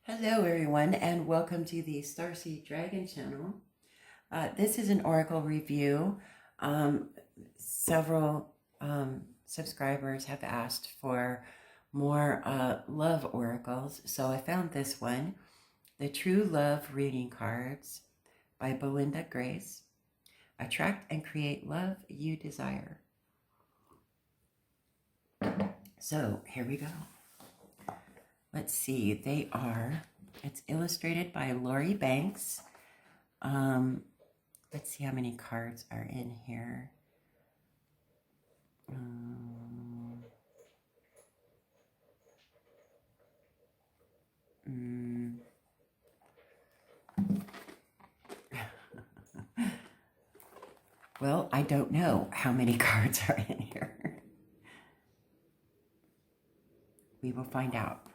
Hello everyone and welcome to the Starseed Dragon channel. This is an oracle review. Several subscribers have asked for more love oracles, so I found this one, The True Love Reading Cards by Belinda Grace. Attract and create love you desire. So here we go. Let's see, it's illustrated by Lori Banks. Let's see how many cards are in here. Well, I don't know how many cards are in here. We will find out.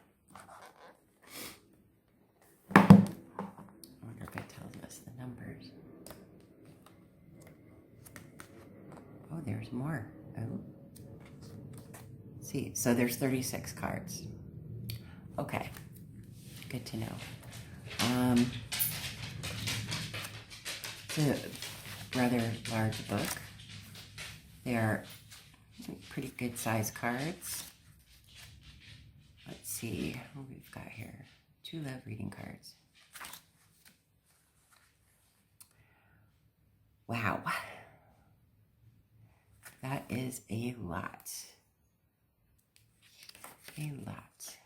I wonder if it tells us the numbers. Oh, there's more. Oh. See, so there's 36 cards. Okay, good to know. It's a rather large book. They are pretty good size cards. Let's see what we've got here. 2 love reading cards. Wow. That is a lot. A lot.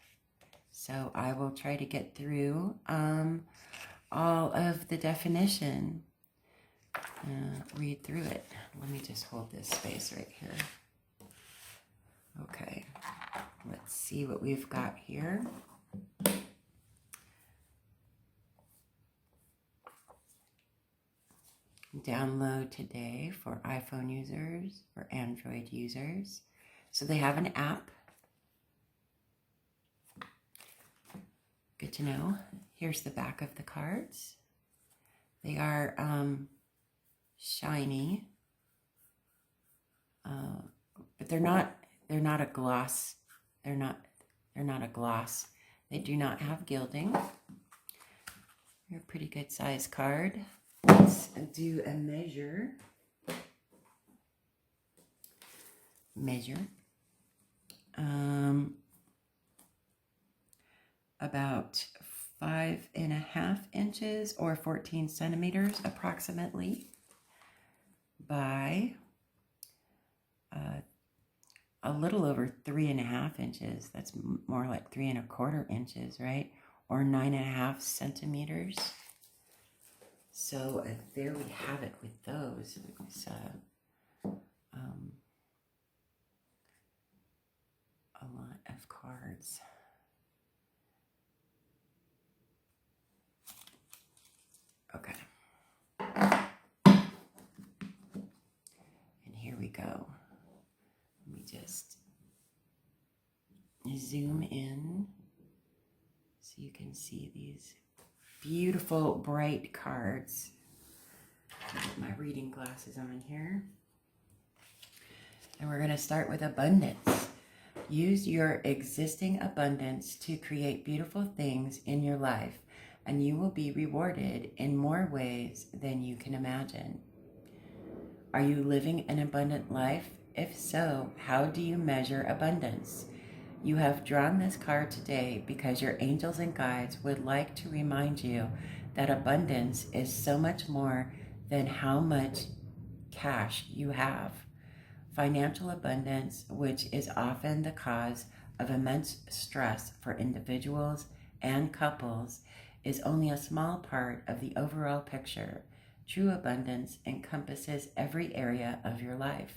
So I will try to get through all of the definition. Read through it. Let me just hold this space right here. Okay. Let's see what we've got here. Download today for iPhone users or Android users. So they have an app. Good to know. Here's the back of the cards. They are shiny, but they're not a gloss. They're not a gloss. They do not have gilding. They're a pretty good size card. Let's do a measure. About 5.5 inches or 14 centimeters approximately by a little over 3.5 inches. That's more like 3.25 inches, right? Or 9.5 centimeters. So there we have it with those. It's a lot of cards. Okay. And here we go. Let me just zoom in so you can see these beautiful bright cards. Put my reading glasses on here. And we're going to start with abundance. Use your existing abundance to create beautiful things in your life, and you will be rewarded in more ways than you can imagine. Are you living an abundant life? If so, how do you measure abundance? You have drawn this card today because your angels and guides would like to remind you that abundance is so much more than how much cash you have. Financial abundance, which is often the cause of immense stress for individuals and couples, is only a small part of the overall picture. True abundance encompasses every area of your life.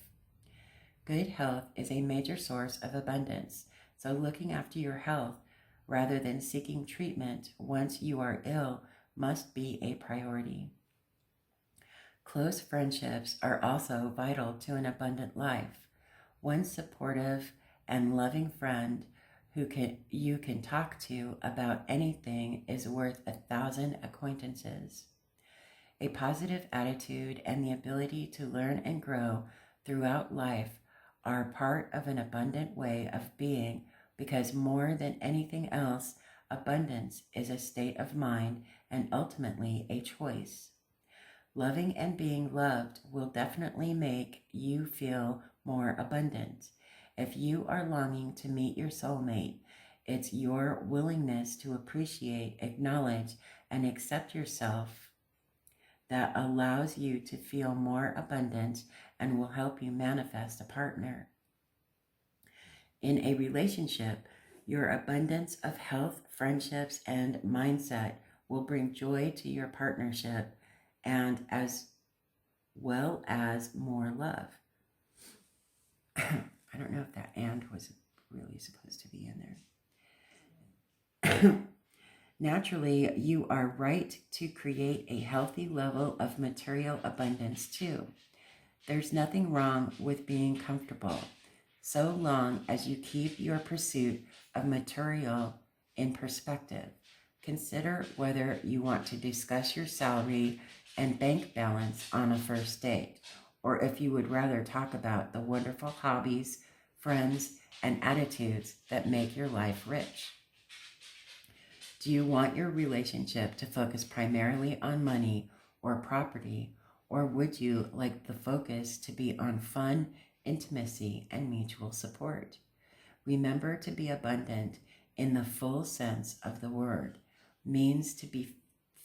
Good health is a major source of abundance, so looking after your health rather than seeking treatment once you are ill must be a priority. Close friendships are also vital to an abundant life. One supportive and loving friend who you can talk to about anything is worth 1,000 acquaintances. A positive attitude and the ability to learn and grow throughout life are part of an abundant way of being because more than anything else, abundance is a state of mind and ultimately a choice. Loving and being loved will definitely make you feel more abundant. If you are longing to meet your soulmate, it's your willingness to appreciate, acknowledge, and accept yourself that allows you to feel more abundant and will help you manifest a partner. In a relationship, your abundance of health, friendships, and mindset will bring joy to your partnership and as well as more love. I don't know if that "and" was really supposed to be in there. Naturally, you are right to create a healthy level of material abundance too. There's nothing wrong with being comfortable, so long as you keep your pursuit of material in perspective. Consider whether you want to discuss your salary and bank balance on a first date, or if you would rather talk about the wonderful hobbies, friends, and attitudes that make your life rich. Do you want your relationship to focus primarily on money or property, or would you like the focus to be on fun, intimacy, and mutual support? Remember, to be abundant in the full sense of the word means to be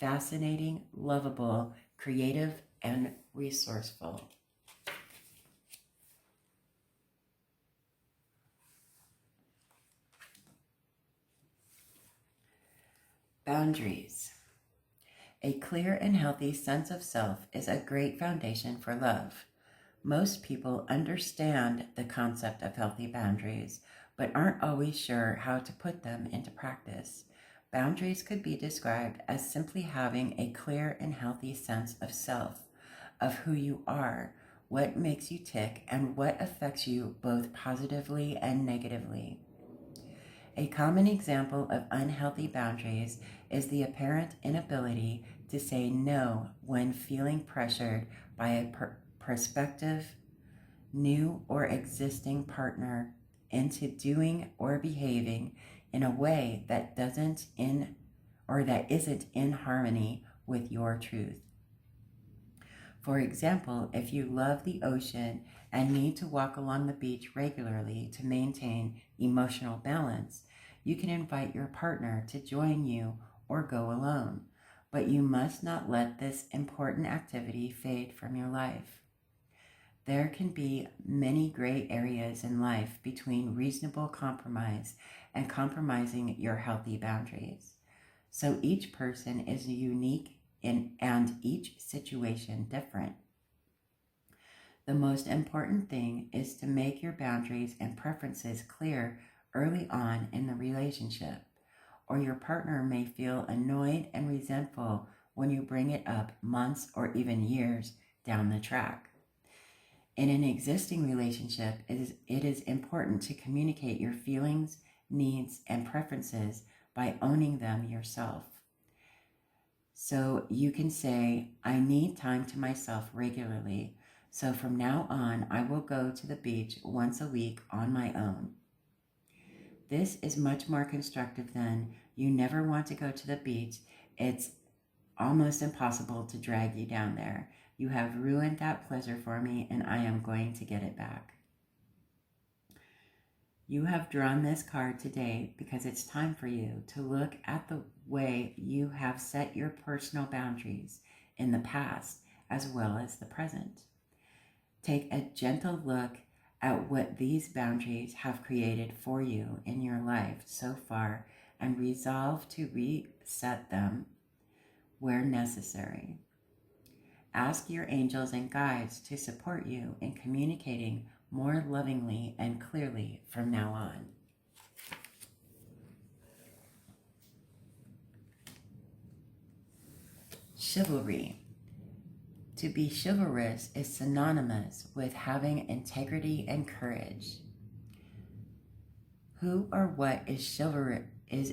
fascinating, lovable, creative, and resourceful. Boundaries. A clear and healthy sense of self is a great foundation for love. Most people understand the concept of healthy boundaries, but aren't always sure how to put them into practice. Boundaries could be described as simply having a clear and healthy sense of self, of who you are, what makes you tick, and what affects you both positively and negatively. A common example of unhealthy boundaries is the apparent inability to say no when feeling pressured by a prospective, new, or existing partner into doing or behaving in a way that isn't in harmony with your truth. For example, if you love the ocean and need to walk along the beach regularly to maintain emotional balance, you can invite your partner to join you or go alone, but you must not let this important activity fade from your life. There can be many gray areas in life between reasonable compromise and compromising your healthy boundaries. So each person is unique and each situation different. The most important thing is to make your boundaries and preferences clear early on in the relationship, or your partner may feel annoyed and resentful when you bring it up months or even years down the track. In an existing relationship, it is important to communicate your feelings, needs, and preferences by owning them yourself. So you can say, I need time to myself regularly, so from now on I will go to the beach once a week on my own. This is much more constructive than, you never want to go to the beach, it's almost impossible to drag you down there. You have ruined that pleasure for me and I am going to get it back. You have drawn this card today because it's time for you to look at the way you have set your personal boundaries in the past as well as the present. Take a gentle look at what these boundaries have created for you in your life so far and resolve to reset them where necessary. Ask your angels and guides to support you in communicating more lovingly and clearly from now on. Chivalry. To be chivalrous is synonymous with having integrity and courage. Who or what is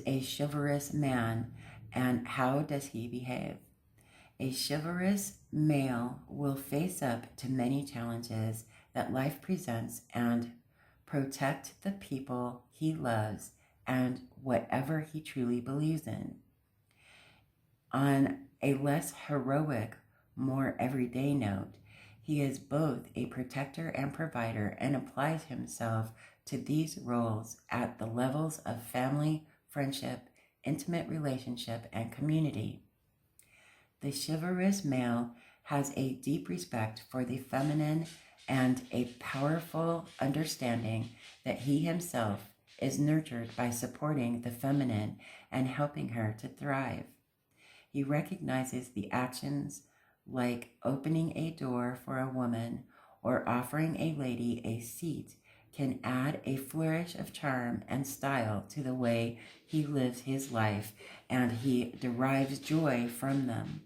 a chivalrous man, and how does he behave? A chivalrous male will face up to many challenges that life presents and protect the people he loves and whatever he truly believes in. On a less heroic, more everyday note, he is both a protector and provider and applies himself to these roles at the levels of family, friendship, intimate relationship, and community. The chivalrous male has a deep respect for the feminine and a powerful understanding that he himself is nurtured by supporting the feminine and helping her to thrive. He recognizes the actions like opening a door for a woman or offering a lady a seat can add a flourish of charm and style to the way he lives his life, and he derives joy from them.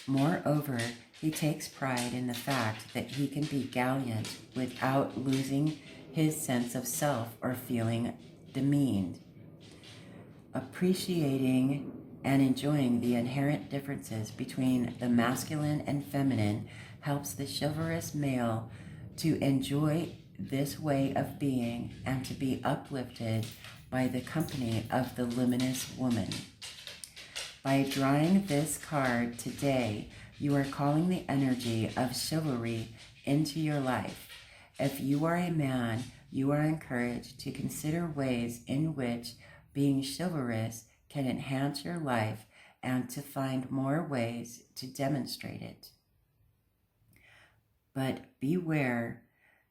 Moreover, he takes pride in the fact that he can be gallant without losing his sense of self or feeling demeaned. Appreciating and enjoying the inherent differences between the masculine and feminine helps the chivalrous male to enjoy this way of being and to be uplifted by the company of the luminous woman. By drawing this card today, you are calling the energy of chivalry into your life. If you are a man, you are encouraged to consider ways in which being chivalrous can enhance your life and to find more ways to demonstrate it. But beware,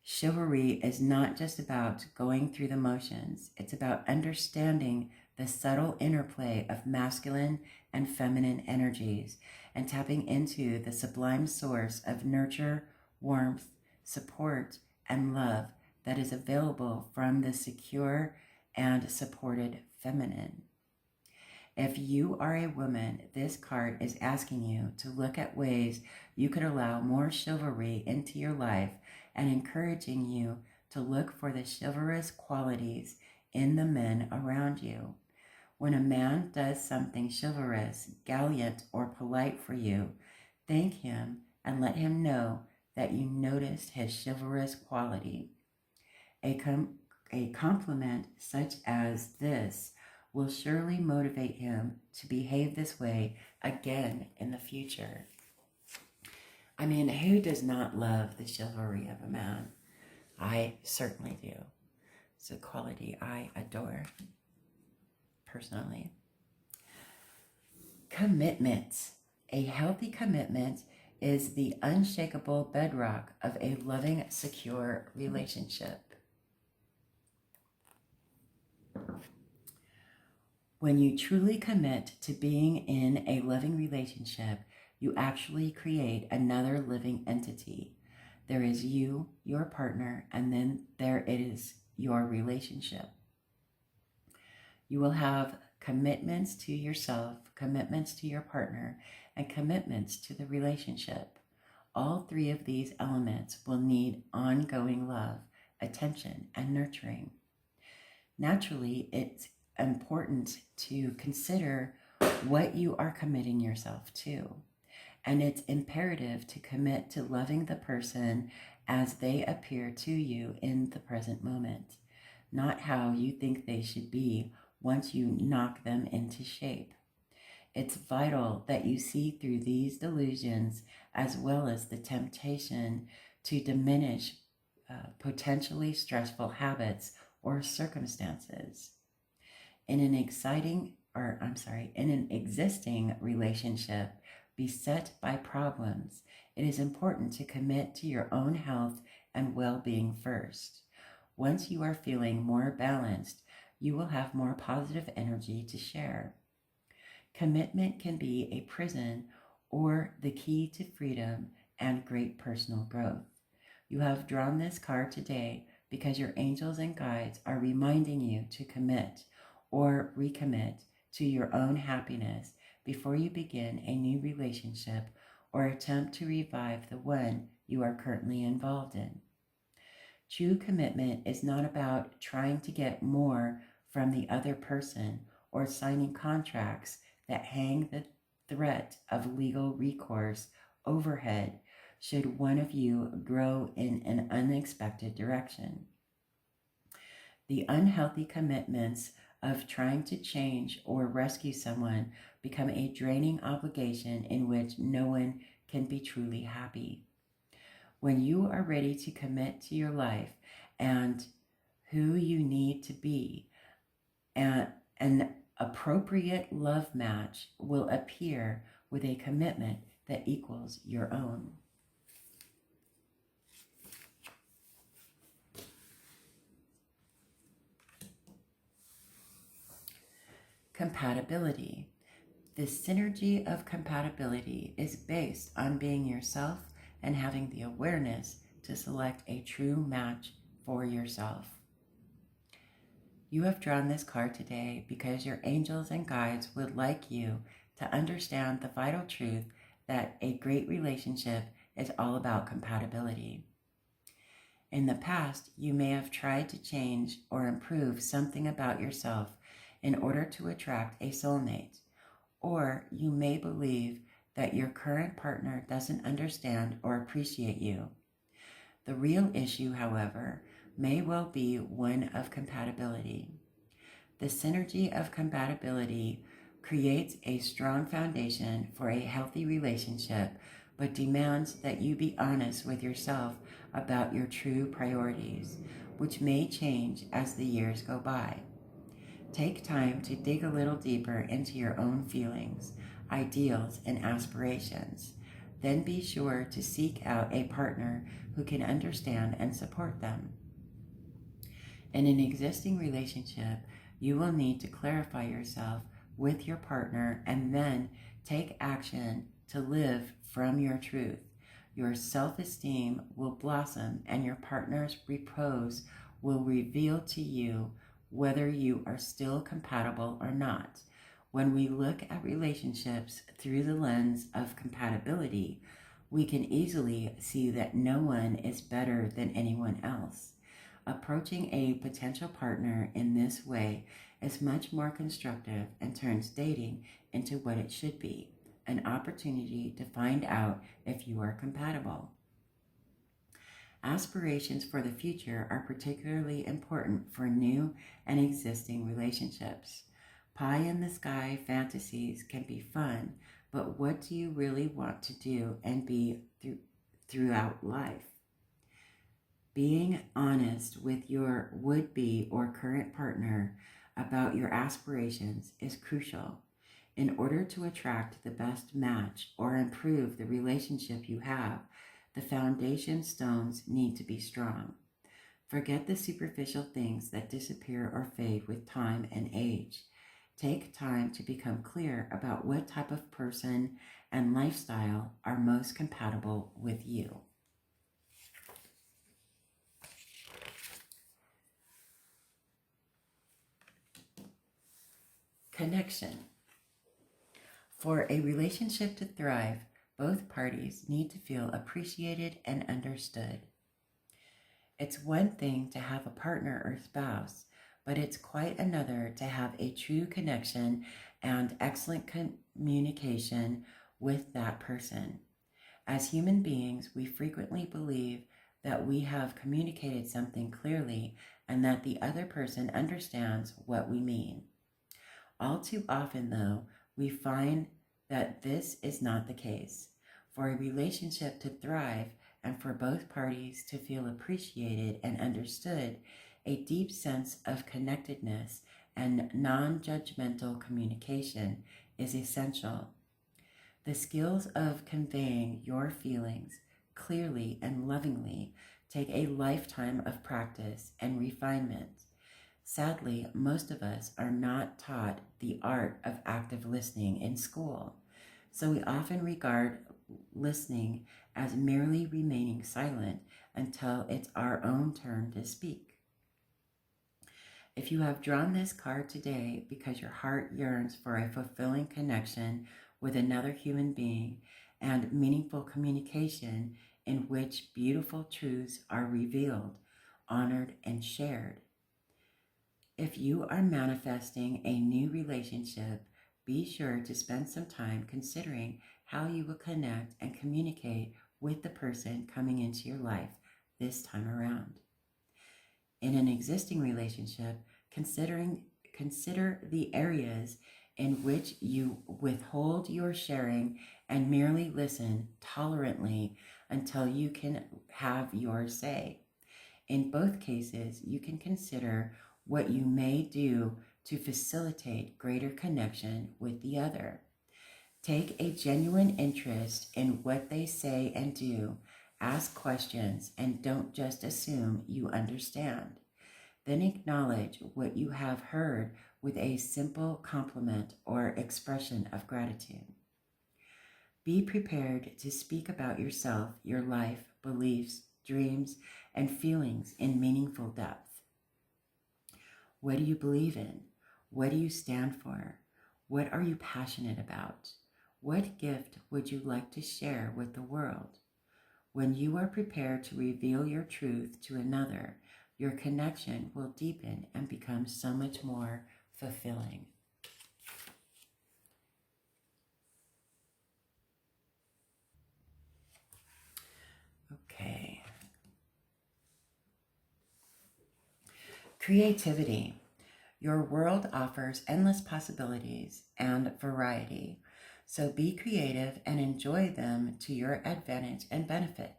chivalry is not just about going through the motions. It's about understanding the subtle interplay of masculine and feminine energies and tapping into the sublime source of nurture, warmth, support, and love that is available from the secure and supported feminine. If you are a woman, this card is asking you to look at ways you could allow more chivalry into your life and encouraging you to look for the chivalrous qualities in the men around you. When a man does something chivalrous, gallant, or polite for you, thank him and let him know that you noticed his chivalrous quality. A compliment such as this will surely motivate him to behave this way again in the future. I mean, who does not love the chivalry of a man? I certainly do. It's a quality I adore, personally. Commitment. A healthy commitment is the unshakable bedrock of a loving, secure relationship. When you truly commit to being in a loving relationship, you actually create another living entity. There is you, your partner, and then there is your relationship. You will have commitments to yourself, commitments to your partner, and commitments to the relationship. All three of these elements will need ongoing love, attention, and nurturing. Naturally, it's important to consider what you are committing yourself to. And it's imperative to commit to loving the person as they appear to you in the present moment, not how you think they should be once you knock them into shape. It's vital that you see through these delusions as well as the temptation to diminish potentially stressful habits or circumstances. In an existing relationship beset by problems, it is important to commit to your own health and well-being first. Once you are feeling more balanced, you will have more positive energy to share. Commitment can be a prison or the key to freedom and great personal growth. You have drawn this card today because your angels and guides are reminding you to commit or recommit to your own happiness before you begin a new relationship or attempt to revive the one you are currently involved in. True commitment is not about trying to get more from the other person or signing contracts that hang the threat of legal recourse overhead should one of you grow in an unexpected direction. The unhealthy commitments of trying to change or rescue someone become a draining obligation in which no one can be truly happy. When you are ready to commit to your life and who you need to be, an appropriate love match will appear with a commitment that equals your own. Compatibility. The synergy of compatibility is based on being yourself and having the awareness to select a true match for yourself. You have drawn this card today because your angels and guides would like you to understand the vital truth that a great relationship is all about compatibility. In the past, you may have tried to change or improve something about yourself in order to attract a soulmate, or you may believe that your current partner doesn't understand or appreciate you. The real issue, however, may well be one of compatibility. The synergy of compatibility creates a strong foundation for a healthy relationship, but demands that you be honest with yourself about your true priorities, which may change as the years go by. Take time to dig a little deeper into your own feelings, ideals, and aspirations. Then be sure to seek out a partner who can understand and support them. In an existing relationship, you will need to clarify yourself with your partner and then take action to live from your truth. Your self-esteem will blossom and your partner's repose will reveal to you whether you are still compatible or not. When we look at relationships through the lens of compatibility, we can easily see that no one is better than anyone else. Approaching a potential partner in this way is much more constructive and turns dating into what it should be, an opportunity to find out if you are compatible. Aspirations for the future are particularly important for new and existing relationships. Pie-in-the-sky fantasies can be fun, but what do you really want to do and be throughout life? Being honest with your would-be or current partner about your aspirations is crucial. In order to attract the best match or improve the relationship you have, the foundation stones need to be strong. Forget the superficial things that disappear or fade with time and age. Take time to become clear about what type of person and lifestyle are most compatible with you. Connection. For a relationship to thrive, both parties need to feel appreciated and understood. It's one thing to have a partner or spouse, but it's quite another to have a true connection and excellent communication with that person. As human beings, we frequently believe that we have communicated something clearly and that the other person understands what we mean. All too often, though, we find that this is not the case. For a relationship to thrive and for both parties to feel appreciated and understood, a deep sense of connectedness and non-judgmental communication is essential. The skills of conveying your feelings clearly and lovingly take a lifetime of practice and refinement. Sadly, most of us are not taught the art of active listening in school, so we often regard listening as merely remaining silent until it's our own turn to speak. If you have drawn this card today because your heart yearns for a fulfilling connection with another human being and meaningful communication in which beautiful truths are revealed, honored, and shared. If you are manifesting a new relationship, be sure to spend some time considering how you will connect and communicate with the person coming into your life this time around. In an existing relationship, consider the areas in which you withhold your sharing and merely listen tolerantly until you can have your say. In both cases, you can consider what you may do to facilitate greater connection with the other. Take a genuine interest in what they say and do. Ask questions and don't just assume you understand. Then acknowledge what you have heard with a simple compliment or expression of gratitude. Be prepared to speak about yourself, your life, beliefs, dreams, and feelings in meaningful depth. What do you believe in? What do you stand for? What are you passionate about? What gift would you like to share with the world? When you are prepared to reveal your truth to another, your connection will deepen and become so much more fulfilling. Okay. Creativity. Your world offers endless possibilities and variety, so be creative and enjoy them to your advantage and benefit.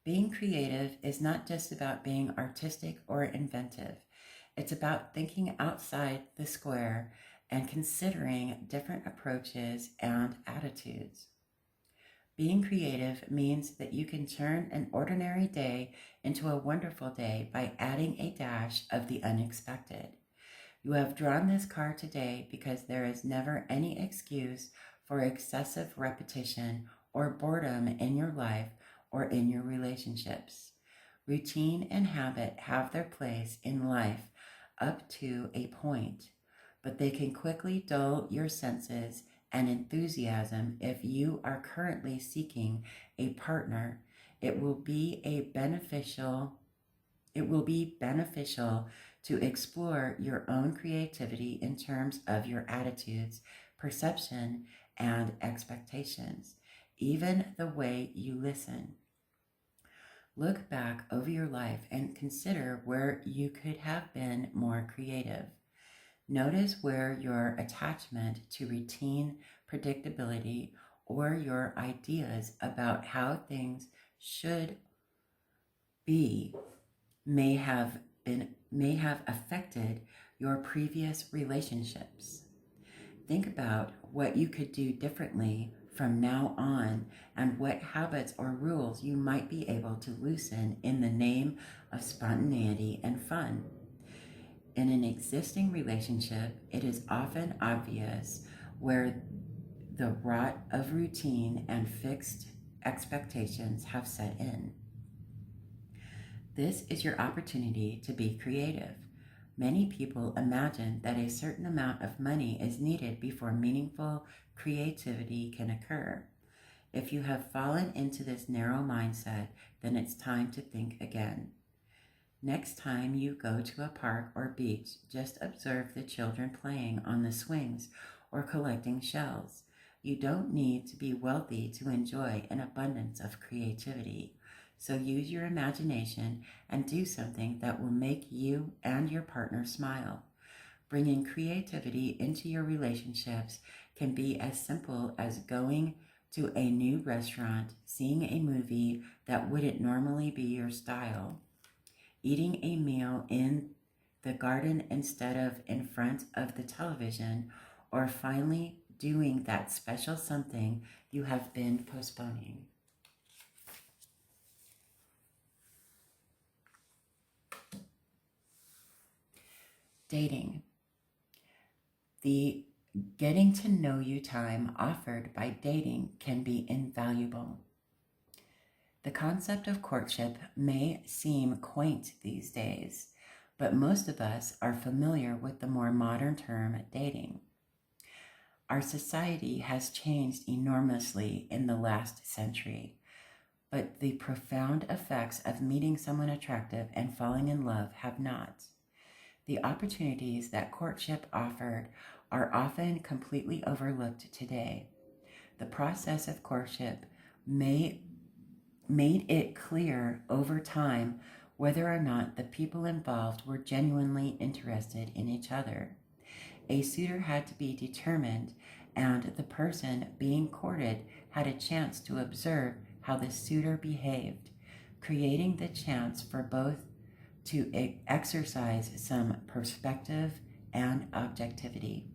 Being creative is not just about being artistic or inventive. It's about thinking outside the square and considering different approaches and attitudes. Being creative means that you can turn an ordinary day into a wonderful day by adding a dash of the unexpected. You have drawn this card today because there is never any excuse for excessive repetition or boredom in your life or in your relationships. Routine and habit have their place in life up to a point, but they can quickly dull your senses and enthusiasm. If you are currently seeking a partner, it will be beneficial to explore your own creativity in terms of your attitudes, perception, and expectations, even the way you listen. Look back over your life and consider where you could have been more creative. Notice where your attachment to routine, predictability, or your ideas about how things should be may have affected your previous relationships. Think about what you could do differently from now on and what habits or rules you might be able to loosen in the name of spontaneity and fun. In an existing relationship, it is often obvious where the rot of routine and fixed expectations have set in. This is your opportunity to be creative. Many people imagine that a certain amount of money is needed before meaningful creativity can occur. If you have fallen into this narrow mindset, then it's time to think again. Next time you go to a park or beach, just observe the children playing on the swings or collecting shells. You don't need to be wealthy to enjoy an abundance of creativity. So use your imagination and do something that will make you and your partner smile. Bringing creativity into your relationships can be as simple as going to a new restaurant, seeing a movie that wouldn't normally be your style, eating a meal in the garden instead of in front of the television, or finally doing that special something you have been postponing. Dating. The getting to know you time offered by dating can be invaluable. The concept of courtship may seem quaint these days, but most of us are familiar with the more modern term dating. Our society has changed enormously in the last century, but the profound effects of meeting someone attractive and falling in love have not. The opportunities that courtship offered are often completely overlooked today. The process of courtship made it clear over time whether or not the people involved were genuinely interested in each other. A suitor had to be determined, and the person being courted had a chance to observe how the suitor behaved, creating the chance for both to exercise some perspective and objectivity.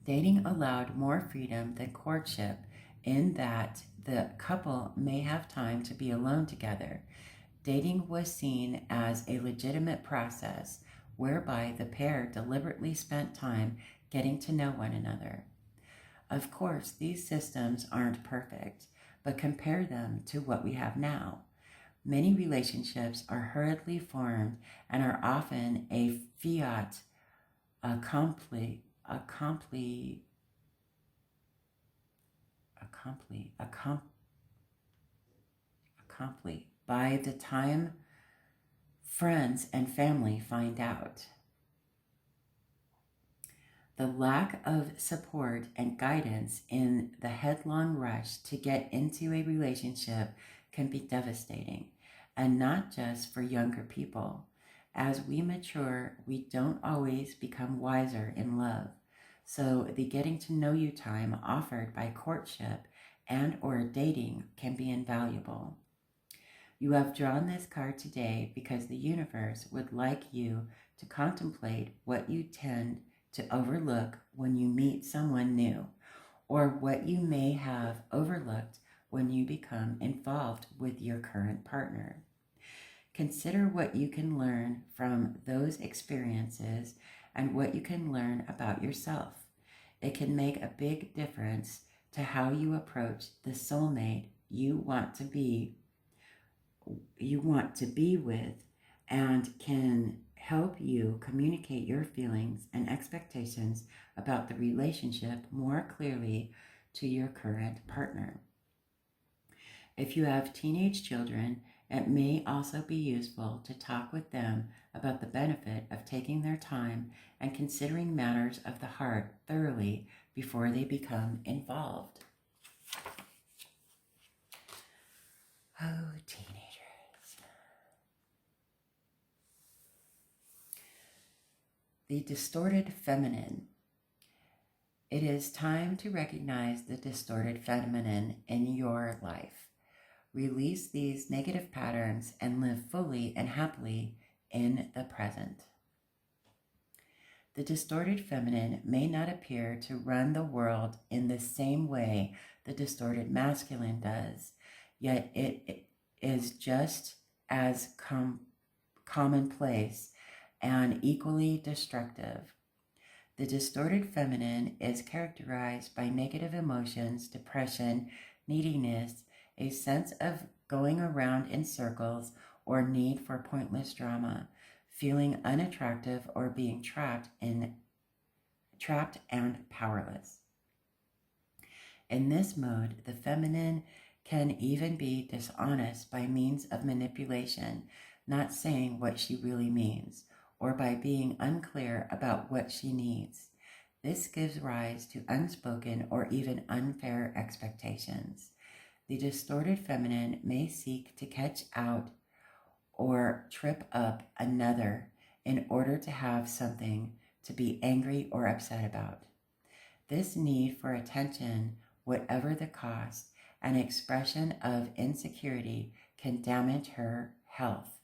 Dating allowed more freedom than courtship in that the couple may have time to be alone together. Dating was seen as a legitimate process whereby the pair deliberately spent time getting to know one another. Of course, these systems aren't perfect, but compare them to what we have now. Many relationships are hurriedly formed and are often a fait accompli by the time friends and family find out. The lack of support and guidance in the headlong rush to get into a relationship can be devastating, and not just for younger people. As we mature, we don't always become wiser in love. So the getting to know you time offered by courtship and or dating can be invaluable. You have drawn this card today because the universe would like you to contemplate what you tend to overlook when you meet someone new, or what you may have overlooked when you become involved with your current partner. Consider what you can learn from those experiences and what you can learn about yourself. It can make a big difference to how you approach the soulmate you want to be with, and can help you communicate your feelings and expectations about the relationship more clearly to your current partner. If you have teenage children, it may also be useful to talk with them about the benefit of taking their time and considering matters of the heart thoroughly before they become involved. Oh, teenagers. The distorted feminine. It is time to recognize the distorted feminine in your life. Release these negative patterns and live fully and happily in the present. The distorted feminine may not appear to run the world in the same way the distorted masculine does, yet it is just as commonplace and equally destructive. The distorted feminine is characterized by negative emotions, depression, neediness, a sense of going around in circles, or need for pointless drama, feeling unattractive, or being trapped and powerless. In this mode, the feminine can even be dishonest by means of manipulation, not saying what she really means, or by being unclear about what she needs. This gives rise to unspoken or even unfair expectations. The distorted feminine may seek to catch out or trip up another in order to have something to be angry or upset about. This need for attention, whatever the cost, an expression of insecurity, can damage her health,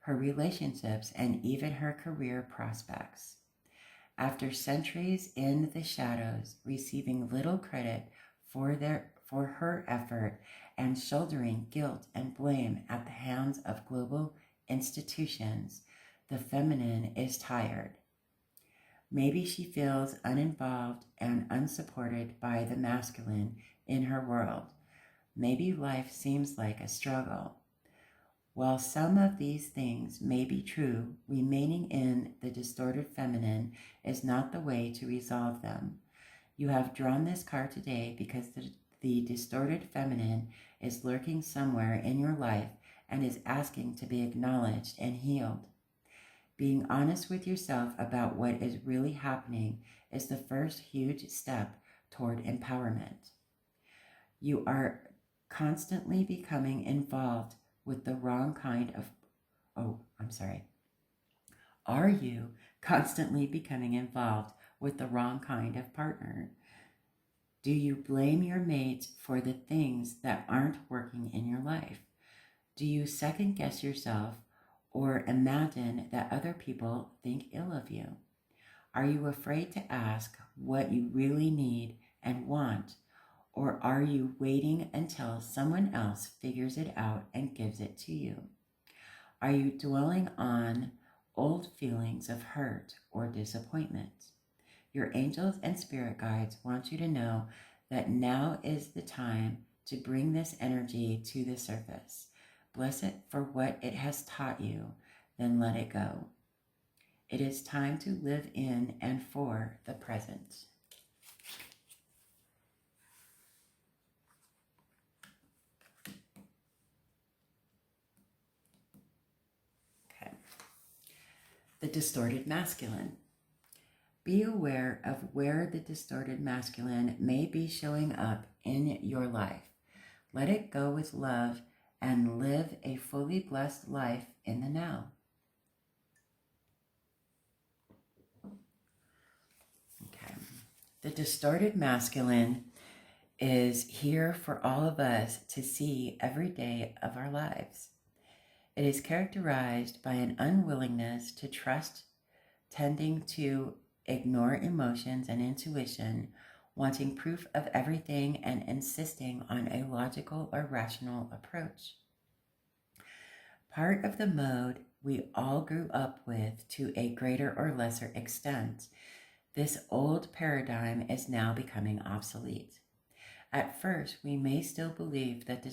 her relationships, and even her career prospects. After centuries in the shadows, receiving little credit for her effort and shouldering guilt and blame at the hands of global institutions, the feminine is tired. Maybe she feels uninvolved and unsupported by the masculine in her world. Maybe life seems like a struggle. While some of these things may be true, remaining in the distorted feminine is not the way to resolve them. You have drawn this card today because the distorted feminine is lurking somewhere in your life and is asking to be acknowledged and healed. Being honest with yourself about what is really happening is the first huge step toward empowerment. You are constantly becoming involved with the wrong kind of, are you constantly becoming involved with the wrong kind of partner? Do you blame your mates for the things that aren't working in your life? Do you second guess yourself or imagine that other people think ill of you? Are you afraid to ask what you really need and want, or are you waiting until someone else figures it out and gives it to you? Are you dwelling on old feelings of hurt or disappointment? Your angels and spirit guides want you to know that now is the time to bring this energy to the surface. Bless it for what it has taught you, then let it go. It is time to live in and for the present. Okay. The distorted masculine. Be aware of where the distorted masculine may be showing up in your life. Let it go with love and live a fully blessed life in the now. Okay. The distorted masculine is here for all of us to see every day of our lives. It is characterized by an unwillingness to trust, tending to ignore emotions and intuition, wanting proof of everything and insisting on a logical or rational approach. Part of the mode we all grew up with to a greater or lesser extent, this old paradigm is now becoming obsolete. At first, we may still believe that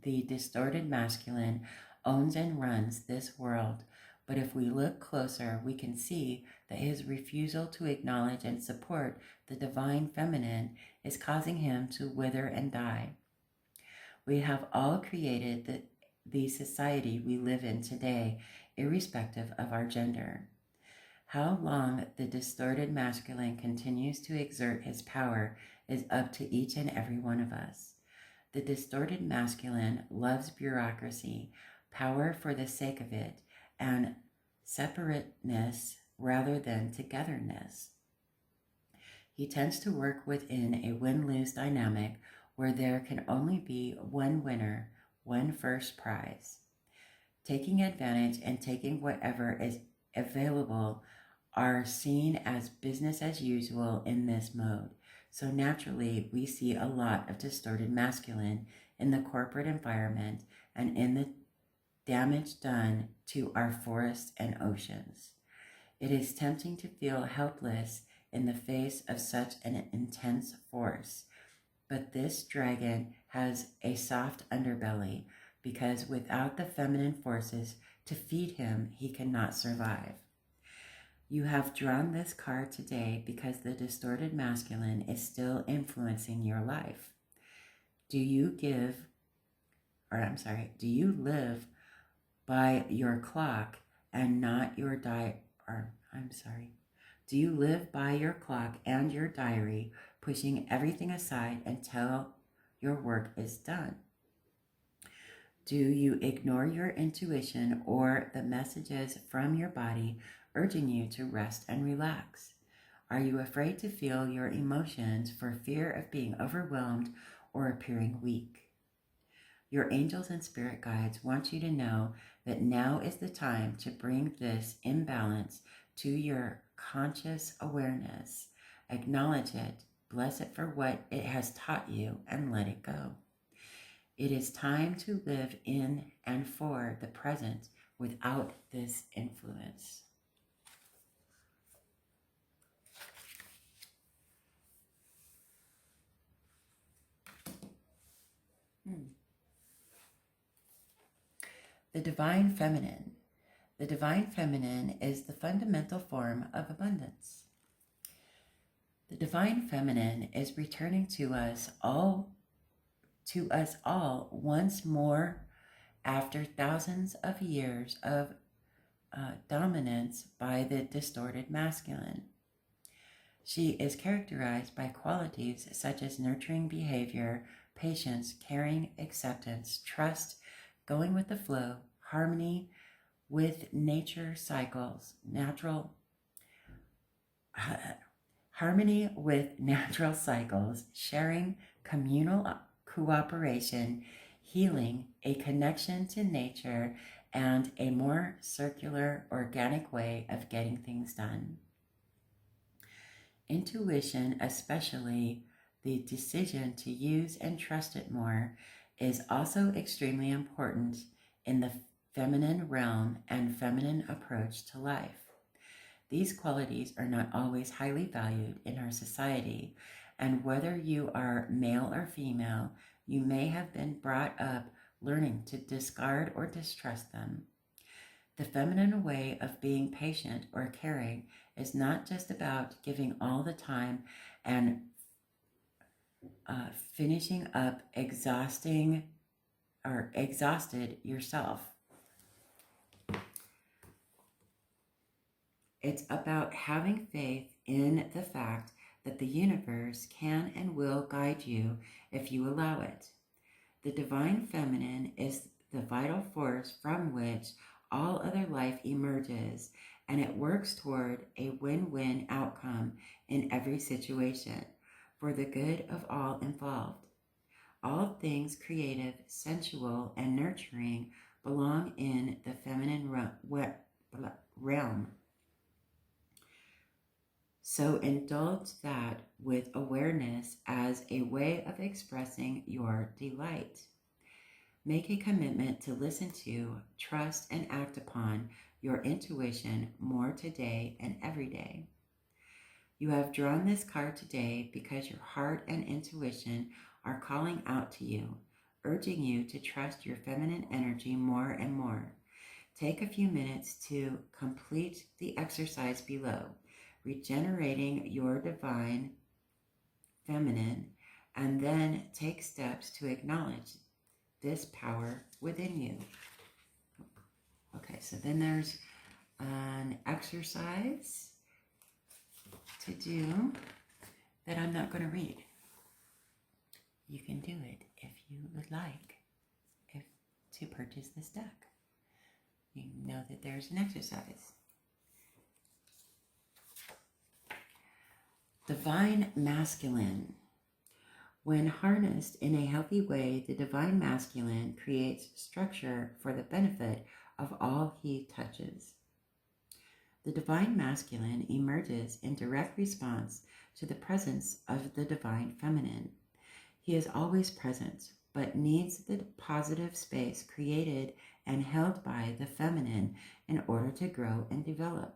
the distorted masculine owns and runs this world, but if we look closer, we can see that his refusal to acknowledge and support the divine feminine is causing him to wither and die. We have all created the society we live in today, irrespective of our gender. How long the distorted masculine continues to exert his power is up to each and every one of us. The distorted masculine loves bureaucracy, power for the sake of it, and separateness rather than togetherness. He tends to work within a win-lose dynamic where there can only be one winner, one first prize. Taking advantage and taking whatever is available are seen as business as usual in this mode. So naturally, we see a lot of distorted masculine in the corporate environment and in the damage done to our forests and oceans. It is tempting to feel helpless in the face of such an intense force, but this dragon has a soft underbelly because without the feminine forces to feed him, he cannot survive. You have drawn this card today because the distorted masculine is still influencing your life. Do you live by your clock and not your do you live by your clock and your diary, pushing everything aside until your work is done? Do you ignore your intuition or the messages from your body urging you to rest and relax? Are you afraid to feel your emotions for fear of being overwhelmed or appearing weak? Your angels and spirit guides want you to know that now is the time to bring this imbalance to your conscious awareness. Acknowledge it, bless it for what it has taught you, and let it go. It is time to live in and for the present without this influence. The divine feminine. The divine feminine is the fundamental form of abundance. The divine feminine is returning to us all once more after thousands of years of dominance by the distorted masculine. She is characterized by qualities such as nurturing behavior, patience, caring, acceptance, trust, going with the flow, harmony with nature cycles, harmony with natural cycles, sharing, communal cooperation, healing, a connection to nature, and a more circular, organic way of getting things done. Intuition, especially the decision to use and trust it more, is also extremely important in the feminine realm and feminine approach to life. These qualities are not always highly valued in our society, and whether you are male or female, you may have been brought up learning to discard or distrust them. The feminine way of being patient or caring is not just about giving all the time and finishing up exhausted yourself. It's about having faith in the fact that the universe can and will guide you if you allow it. The divine feminine is the vital force from which all other life emerges, and it works toward a win-win outcome in every situation for the good of all involved. All things creative, sensual, and nurturing belong in the feminine realm. So indulge that with awareness as a way of expressing your delight. Make a commitment to listen to, trust, and act upon your intuition more today and every day. You have drawn this card today because your heart and intuition are calling out to you, urging you to trust your feminine energy more and more. Take a few minutes to complete the exercise below, regenerating your divine feminine, and then take steps to acknowledge this power within you. Okay, so then there's an exercise to do that I'm not going to read. You can do it if you would like to purchase this deck. You know that there's an exercise. Divine Masculine. When harnessed in a healthy way, the divine masculine creates structure for the benefit of all he touches. The divine masculine emerges in direct response to the presence of the divine feminine. He is always present, but needs the positive space created and held by the feminine in order to grow and develop.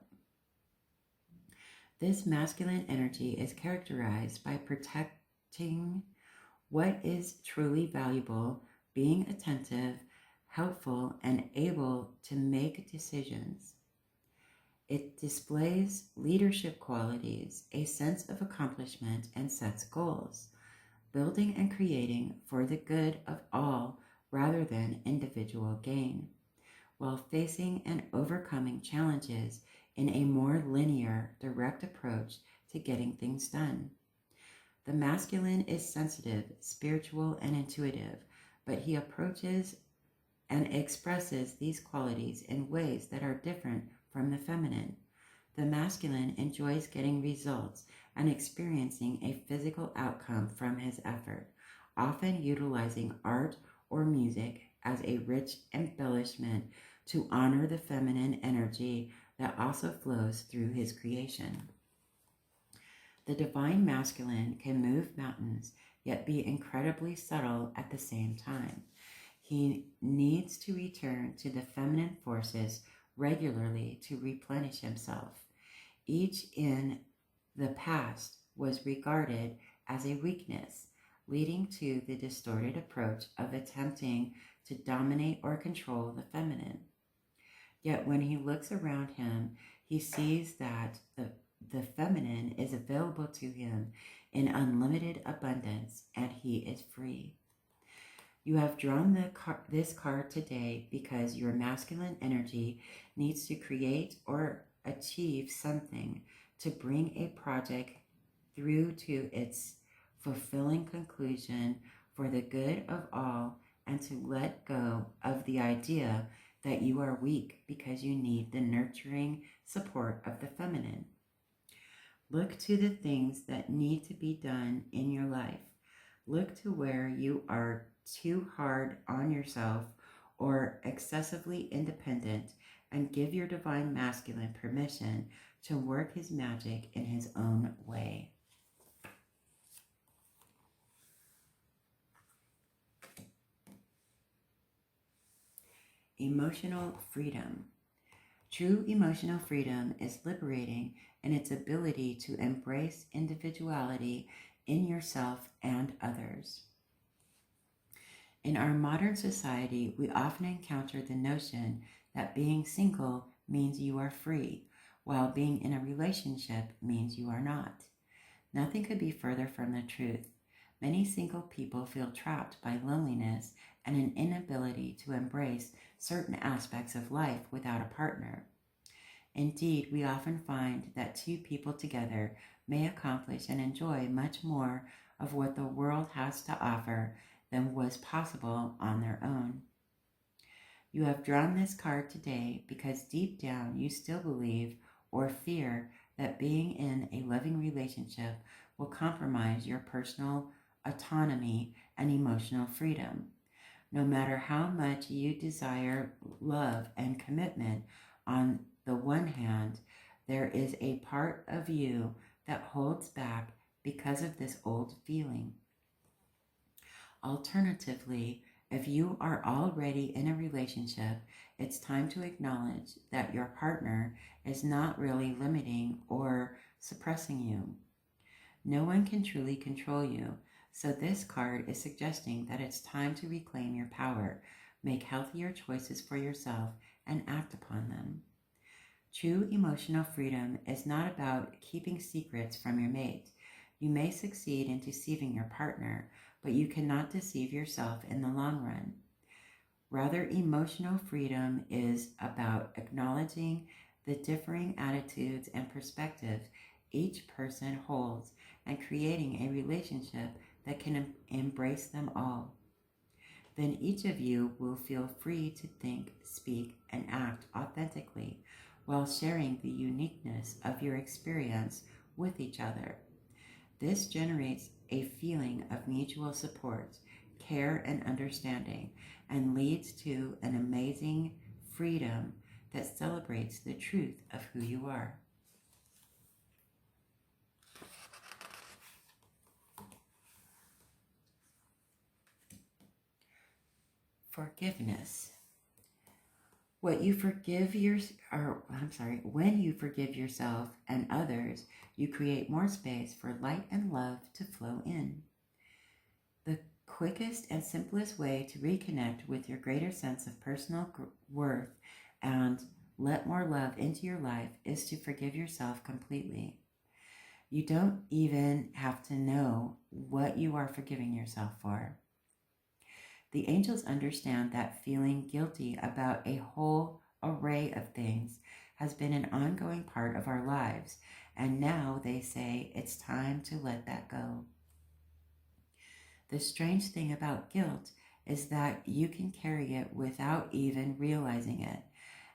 This masculine energy is characterized by protecting what is truly valuable, being attentive, helpful, and able to make decisions. It displays leadership qualities, a sense of accomplishment, and sets goals, building and creating for the good of all rather than individual gain, while facing and overcoming challenges in a more linear, direct approach to getting things done. The masculine is sensitive, spiritual, and intuitive, but he approaches and expresses these qualities in ways that are different from the feminine. The masculine enjoys getting results and experiencing a physical outcome from his effort, often utilizing art or music as a rich embellishment to honor the feminine energy that also flows through his creation. The divine masculine can move mountains, yet be incredibly subtle at the same time. He needs to return to the feminine forces regularly to replenish himself. Each in the past was regarded as a weakness, leading to the distorted approach of attempting to dominate or control the feminine. Yet when he looks around him, he sees that the feminine is available to him in unlimited abundance, and he is free. You have drawn this card today because your masculine energy needs to create or achieve something to bring a project through to its fulfilling conclusion for the good of all and to let go of the idea that you are weak because you need the nurturing support of the feminine. Look to the things that need to be done in your life. Look to where you are too hard on yourself or excessively independent, and give your divine masculine permission to work his magic in his own way. Emotional freedom. True emotional freedom is liberating in its ability to embrace individuality in yourself and others. In our modern society, we often encounter the notion that being single means you are free, while being in a relationship means you are not. Nothing could be further from the truth. Many single people feel trapped by loneliness and an inability to embrace certain aspects of life without a partner. Indeed, we often find that two people together may accomplish and enjoy much more of what the world has to offer than was possible on their own. You have drawn this card today because deep down you still believe or fear that being in a loving relationship will compromise your personal autonomy and emotional freedom. No matter how much you desire love and commitment, on the one hand, there is a part of you that holds back because of this old feeling. Alternatively, if you are already in a relationship, it's time to acknowledge that your partner is not really limiting or suppressing you. No one can truly control you, so this card is suggesting that it's time to reclaim your power, make healthier choices for yourself, and act upon them. True emotional freedom is not about keeping secrets from your mate. You may succeed in deceiving your partner, but you cannot deceive yourself in the long run. Rather, emotional freedom is about acknowledging the differing attitudes and perspectives each person holds and creating a relationship that can embrace them all. Then each of you will feel free to think, speak, and act authentically while sharing the uniqueness of your experience with each other. This generates a feeling of mutual support, care, and understanding, and leads to an amazing freedom that celebrates the truth of who you are. Forgiveness. When you forgive yourself and others, you create more space for light and love to flow in. The quickest and simplest way to reconnect with your greater sense of personal worth and let more love into your life is to forgive yourself completely. You don't even have to know what you are forgiving yourself for. The angels understand that feeling guilty about a whole array of things has been an ongoing part of our lives, and now they say it's time to let that go. The strange thing about guilt is that you can carry it without even realizing it,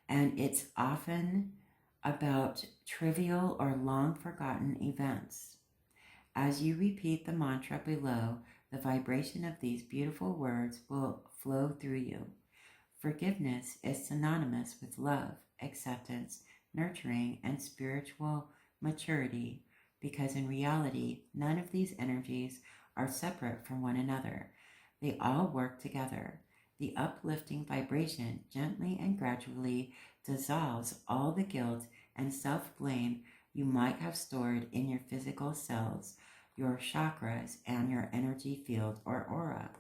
and it's often about trivial or long forgotten events. As you repeat the mantra below, the vibration of these beautiful words will flow through you. Forgiveness is synonymous with love, acceptance, nurturing, and spiritual maturity, because in reality, none of these energies are separate from one another. They all work together. The uplifting vibration gently and gradually dissolves all the guilt and self-blame you might have stored in your physical cells, your chakras, and your energy field or aura.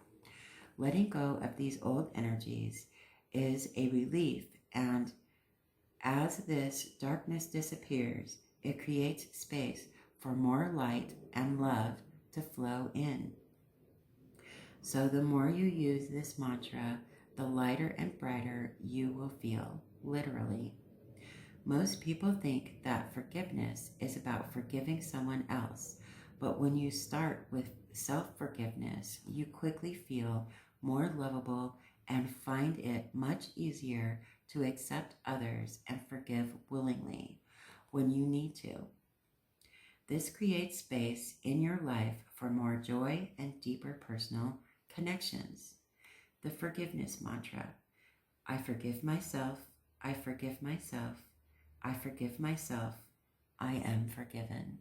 Letting go of these old energies is a relief, and as this darkness disappears, it creates space for more light and love to flow in. So the more you use this mantra, the lighter and brighter you will feel, literally. Most people think that forgiveness is about forgiving someone else, but when you start with self-forgiveness, you quickly feel more lovable, and find it much easier to accept others and forgive willingly when you need to. This creates space in your life for more joy and deeper personal connections. The forgiveness mantra: I forgive myself, I forgive myself, I forgive myself, I am forgiven.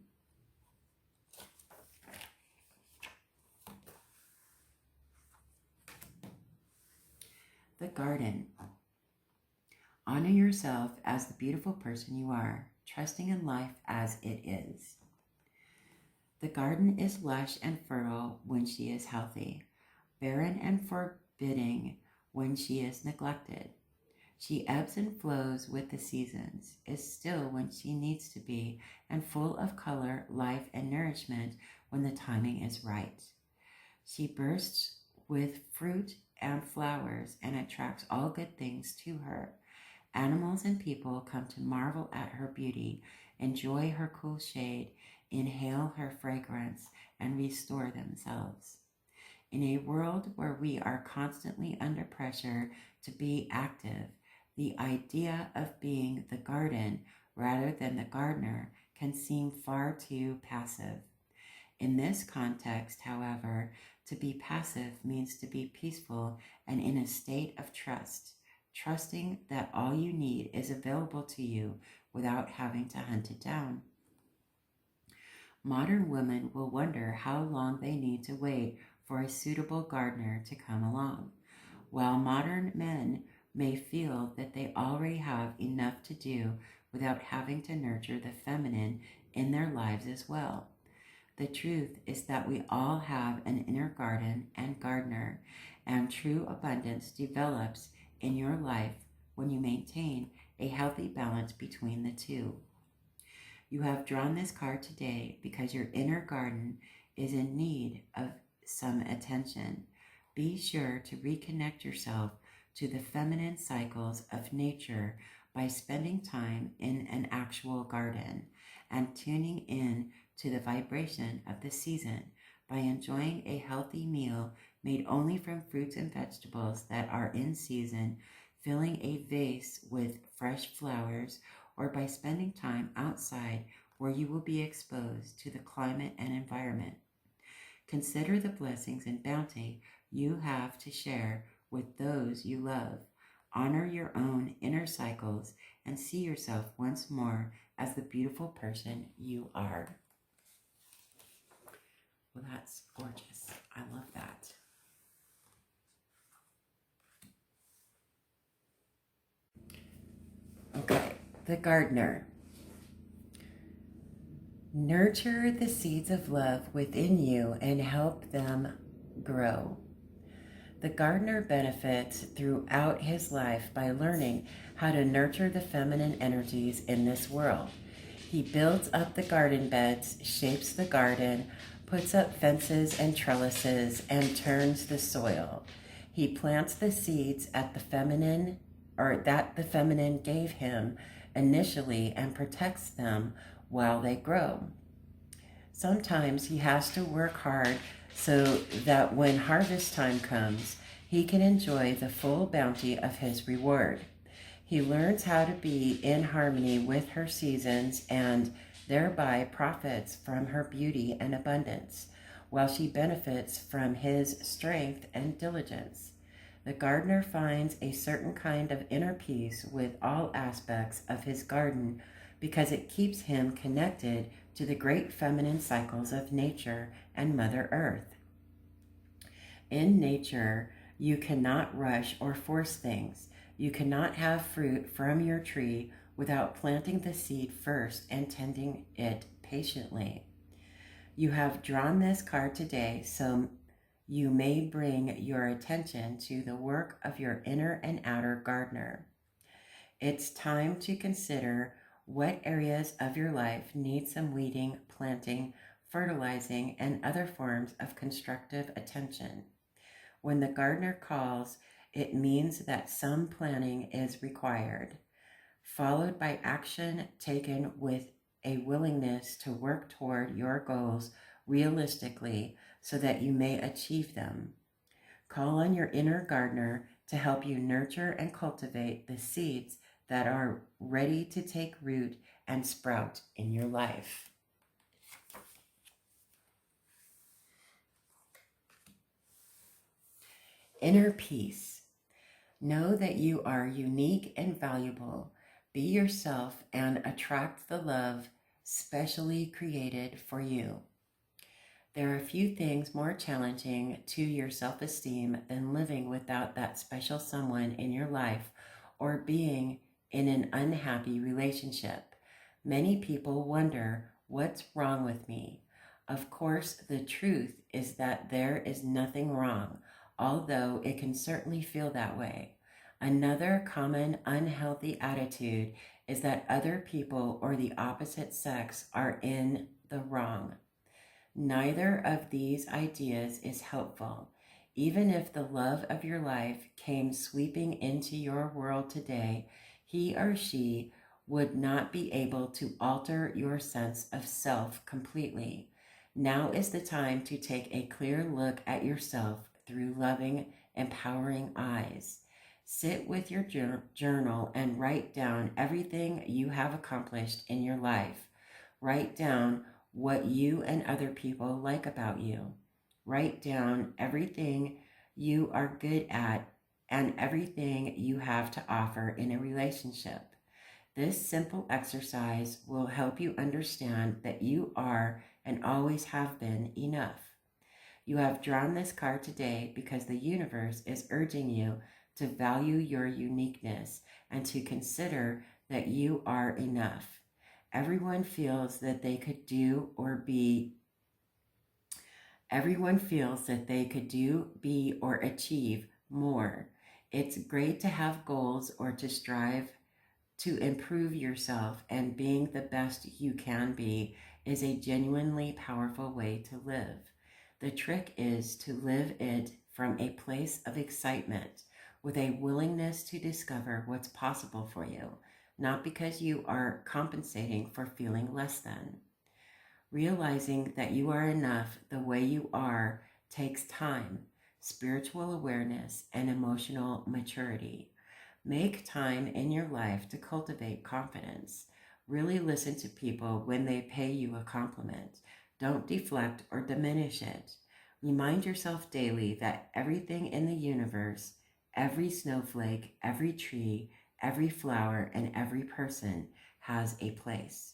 The garden. Honor yourself as the beautiful person you are, trusting in life as it is. The garden is lush and fertile when she is healthy, barren and forbidding when she is neglected. She ebbs and flows with the seasons, is still when she needs to be, and full of color, life, and nourishment when the timing is right. She bursts with fruit and flowers and attracts all good things to her. Animals and people come to marvel at her beauty, enjoy her cool shade, inhale her fragrance, and restore themselves. In a world where we are constantly under pressure to be active, the idea of being the garden rather than the gardener can seem far too passive. In this context, however, to be passive means to be peaceful and in a state of trust, trusting that all you need is available to you without having to hunt it down. Modern women will wonder how long they need to wait for a suitable gardener to come along, while modern men may feel that they already have enough to do without having to nurture the feminine in their lives as well. The truth is that we all have an inner garden and gardener, and true abundance develops in your life when you maintain a healthy balance between the two. You have drawn this card today because your inner garden is in need of some attention. Be sure to reconnect yourself to the feminine cycles of nature by spending time in an actual garden and tuning in to the vibration of the season by enjoying a healthy meal made only from fruits and vegetables that are in season, filling a vase with fresh flowers, or by spending time outside where you will be exposed to the climate and environment. Consider the blessings and bounty you have to share with those you love. Honor your own inner cycles and see yourself once more as the beautiful person you are. Well, that's gorgeous. I love that. Okay, the gardener. Nurture the seeds of love within you and help them grow. The gardener benefits throughout his life by learning how to nurture the feminine energies in this world. He builds up the garden beds, shapes the garden, puts up fences and trellises, and turns the soil. He plants the seeds that the feminine gave him initially and protects them while they grow. Sometimes he has to work hard so that when harvest time comes, he can enjoy the full bounty of his reward. He learns how to be in harmony with her seasons and thereby profits from her beauty and abundance, while she benefits from his strength and diligence. The gardener finds a certain kind of inner peace with all aspects of his garden because it keeps him connected to the great feminine cycles of nature and Mother Earth. In nature, you cannot rush or force things. You cannot have fruit from your tree without planting the seed first and tending it patiently. You have drawn this card today so you may bring your attention to the work of your inner and outer gardener. It's time to consider what areas of your life need some weeding, planting, fertilizing, and other forms of constructive attention. When the gardener calls, it means that some planning is required, followed by action taken with a willingness to work toward your goals realistically so that you may achieve them. Call on your inner gardener to help you nurture and cultivate the seeds that are ready to take root and sprout in your life. Inner peace. Know that you are unique and valuable. Be yourself and attract the love specially created for you. There are few things more challenging to your self-esteem than living without that special someone in your life or being in an unhappy relationship. Many people wonder, what's wrong with me? Of course, the truth is that there is nothing wrong, although it can certainly feel that way. Another common unhealthy attitude is that other people or the opposite sex are in the wrong. Neither of these ideas is helpful. Even if the love of your life came sweeping into your world today, he or she would not be able to alter your sense of self completely. Now is the time to take a clear look at yourself through loving, empowering eyes. Sit with your journal and write down everything you have accomplished in your life. Write down what you and other people like about you. Write down everything you are good at and everything you have to offer in a relationship. This simple exercise will help you understand that you are and always have been enough. You have drawn this card today because the universe is urging you to value your uniqueness and to consider that you are enough. Everyone feels that they could do, be, or achieve more. It's great to have goals or to strive to improve yourself, and being the best you can be is a genuinely powerful way to live. The trick is to live it from a place of excitement, with a willingness to discover what's possible for you, not because you are compensating for feeling less than. Realizing that you are enough the way you are takes time, spiritual awareness, and emotional maturity. Make time in your life to cultivate confidence. Really listen to people when they pay you a compliment. Don't deflect or diminish it. Remind yourself daily that everything in the universe, every snowflake, every tree, every flower, and every person has a place.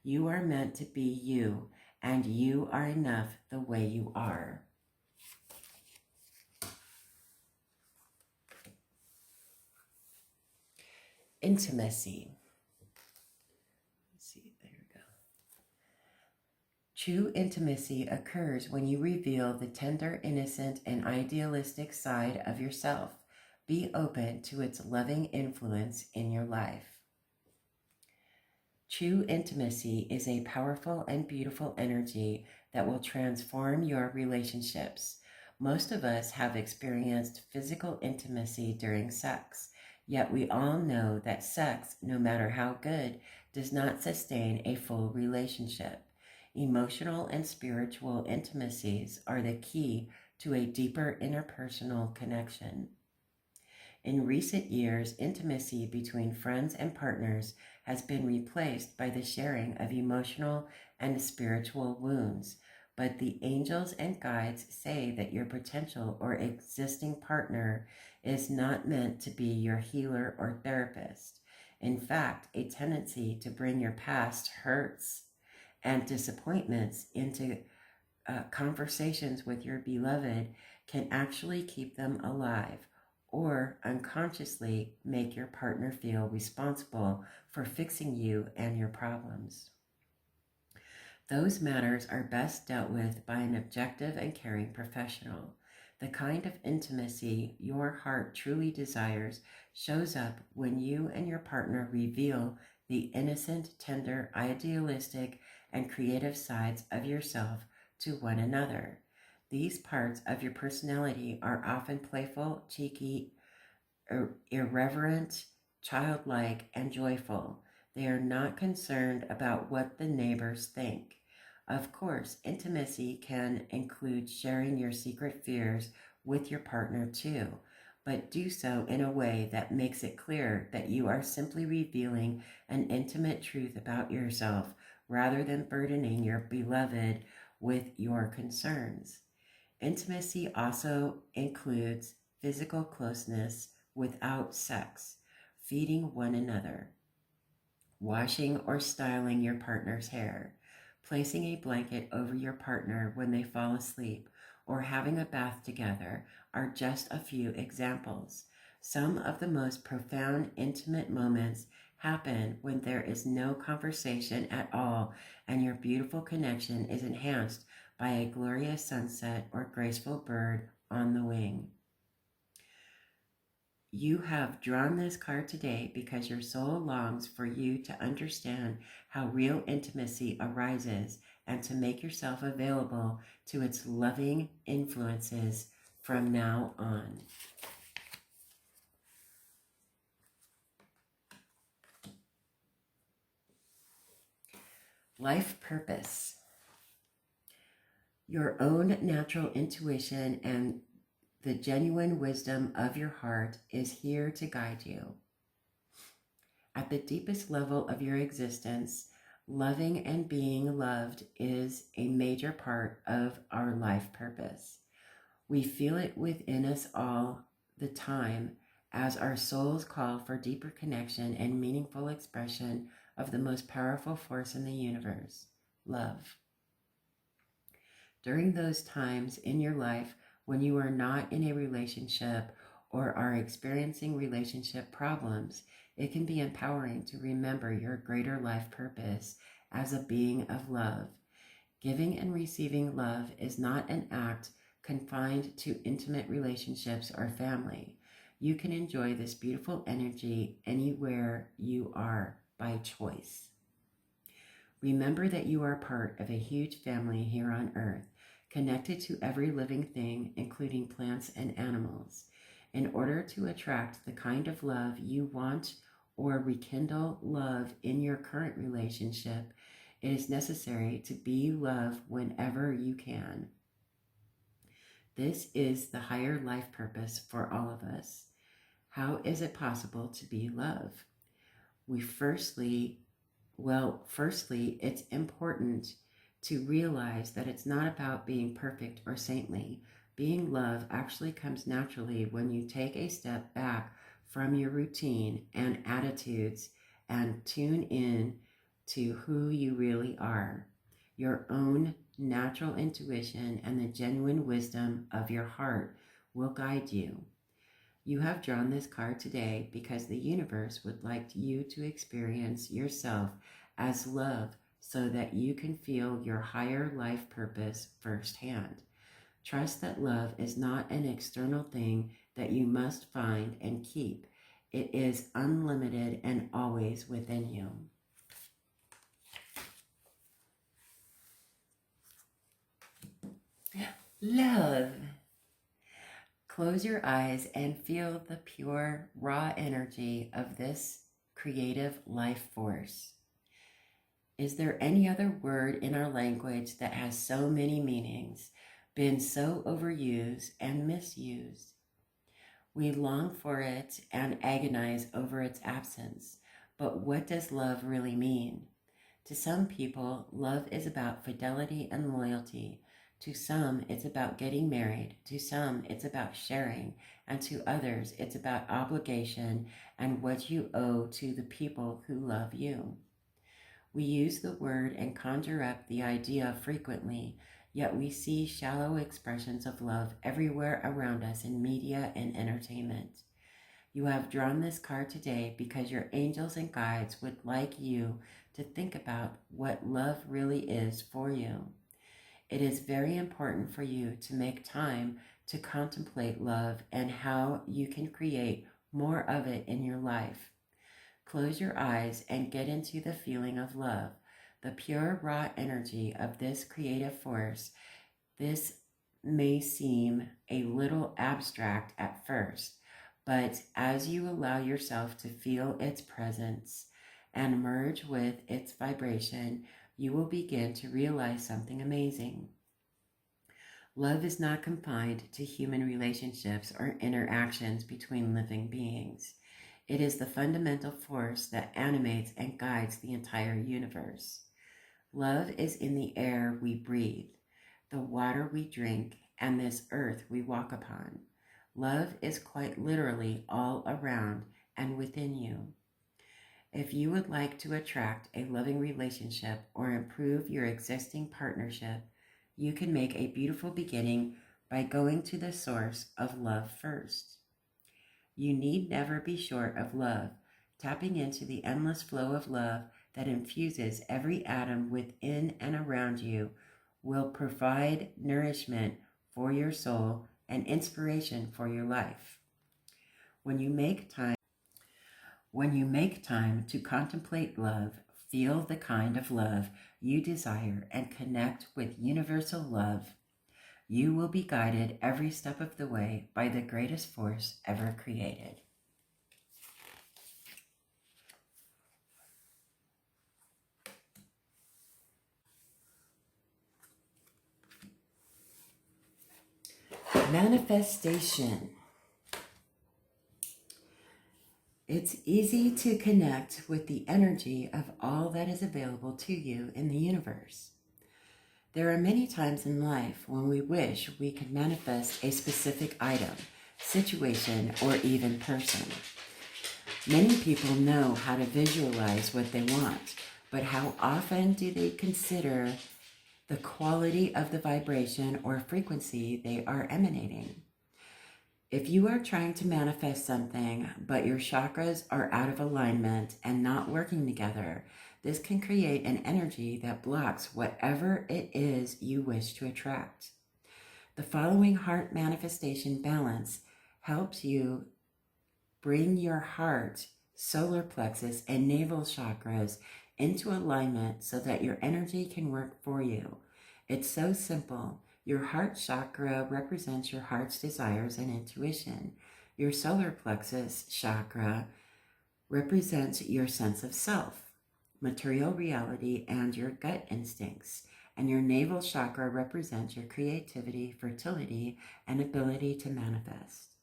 You are meant to be you, and you are enough the way you are. Intimacy. Let's see, there we go. True intimacy occurs when you reveal the tender, innocent, and idealistic side of yourself. Be open to its loving influence in your life. True intimacy is a powerful and beautiful energy that will transform your relationships. Most of us have experienced physical intimacy during sex, yet we all know that sex, no matter how good, does not sustain a full relationship. Emotional and spiritual intimacies are the key to a deeper interpersonal connection. In recent years, intimacy between friends and partners has been replaced by the sharing of emotional and spiritual wounds, but the angels and guides say that your potential or existing partner is not meant to be your healer or therapist. In fact, a tendency to bring your past hurts and disappointments into conversations with your beloved can actually keep them alive, or unconsciously make your partner feel responsible for fixing you and your problems. Those matters are best dealt with by an objective and caring professional. The kind of intimacy your heart truly desires shows up when you and your partner reveal the innocent, tender, idealistic, and creative sides of yourself to one another. These parts of your personality are often playful, cheeky, irreverent, childlike, and joyful. They are not concerned about what the neighbors think. Of course, intimacy can include sharing your secret fears with your partner too, but do so in a way that makes it clear that you are simply revealing an intimate truth about yourself rather than burdening your beloved with your concerns. Intimacy also includes physical closeness without sex, feeding one another, washing or styling your partner's hair, placing a blanket over your partner when they fall asleep, or having a bath together are just a few examples. Some of the most profound intimate moments happen when there is no conversation at all and your beautiful connection is enhanced by a glorious sunset or graceful bird on the wing. You have drawn this card today because your soul longs for you to understand how real intimacy arises and to make yourself available to its loving influences from now on. Life purpose. Your own natural intuition and the genuine wisdom of your heart is here to guide you. At the deepest level of your existence, loving and being loved is a major part of our life purpose. We feel it within us all the time as our souls call for deeper connection and meaningful expression of the most powerful force in the universe, love. During those times in your life when you are not in a relationship or are experiencing relationship problems, it can be empowering to remember your greater life purpose as a being of love. Giving and receiving love is not an act confined to intimate relationships or family. You can enjoy this beautiful energy anywhere you are by choice. Remember that you are part of a huge family here on Earth, connected to every living thing, including plants and animals. In order to attract the kind of love you want or rekindle love in your current relationship, it is necessary to be love whenever you can. This is the higher life purpose for all of us. How is it possible to be love? Firstly, it's important to realize that it's not about being perfect or saintly. Being love actually comes naturally when you take a step back from your routine and attitudes and tune in to who you really are. Your own natural intuition and the genuine wisdom of your heart will guide you. You have drawn this card today because the universe would like you to experience yourself as love so that you can feel your higher life purpose firsthand. Trust that love is not an external thing that you must find and keep. It is unlimited and always within you. Love. Close your eyes and feel the pure, raw energy of this creative life force. Is there any other word in our language that has so many meanings, been so overused and misused? We long for it and agonize over its absence. But what does love really mean? To some people, love is about fidelity and loyalty. To some, it's about getting married. To some, it's about sharing. And to others, it's about obligation and what you owe to the people who love you. We use the word and conjure up the idea frequently, yet we see shallow expressions of love everywhere around us in media and entertainment. You have drawn this card today because your angels and guides would like you to think about what love really is for you. It is very important for you to make time to contemplate love and how you can create more of it in your life. Close your eyes and get into the feeling of love, the pure, raw energy of this creative force. This may seem a little abstract at first, but as you allow yourself to feel its presence and merge with its vibration, you will begin to realize something amazing. Love is not confined to human relationships or interactions between living beings. It is the fundamental force that animates and guides the entire universe. Love is in the air we breathe, the water we drink, and this earth we walk upon. Love is quite literally all around and within you. If you would like to attract a loving relationship or improve your existing partnership, you can make a beautiful beginning by going to the source of love first. You need never be short of love. Tapping into the endless flow of love that infuses every atom within and around you will provide nourishment for your soul and inspiration for your life. When you make time to contemplate love, feel the kind of love you desire, and connect with universal love, you will be guided every step of the way by the greatest force ever created. Manifestation. It's easy to connect with the energy of all that is available to you in the universe. There are many times in life when we wish we could manifest a specific item, situation, or even person. Many people know how to visualize what they want, but how often do they consider the quality of the vibration or frequency they are emanating? If you are trying to manifest something, but your chakras are out of alignment and not working together, this can create an energy that blocks whatever it is you wish to attract. The following heart manifestation balance helps you bring your heart, solar plexus, and navel chakras into alignment so that your energy can work for you. It's so simple. Your heart chakra represents your heart's desires and intuition. Your solar plexus chakra represents your sense of self, material reality, and your gut instincts. And your navel chakra represents your creativity, fertility, and ability to manifest.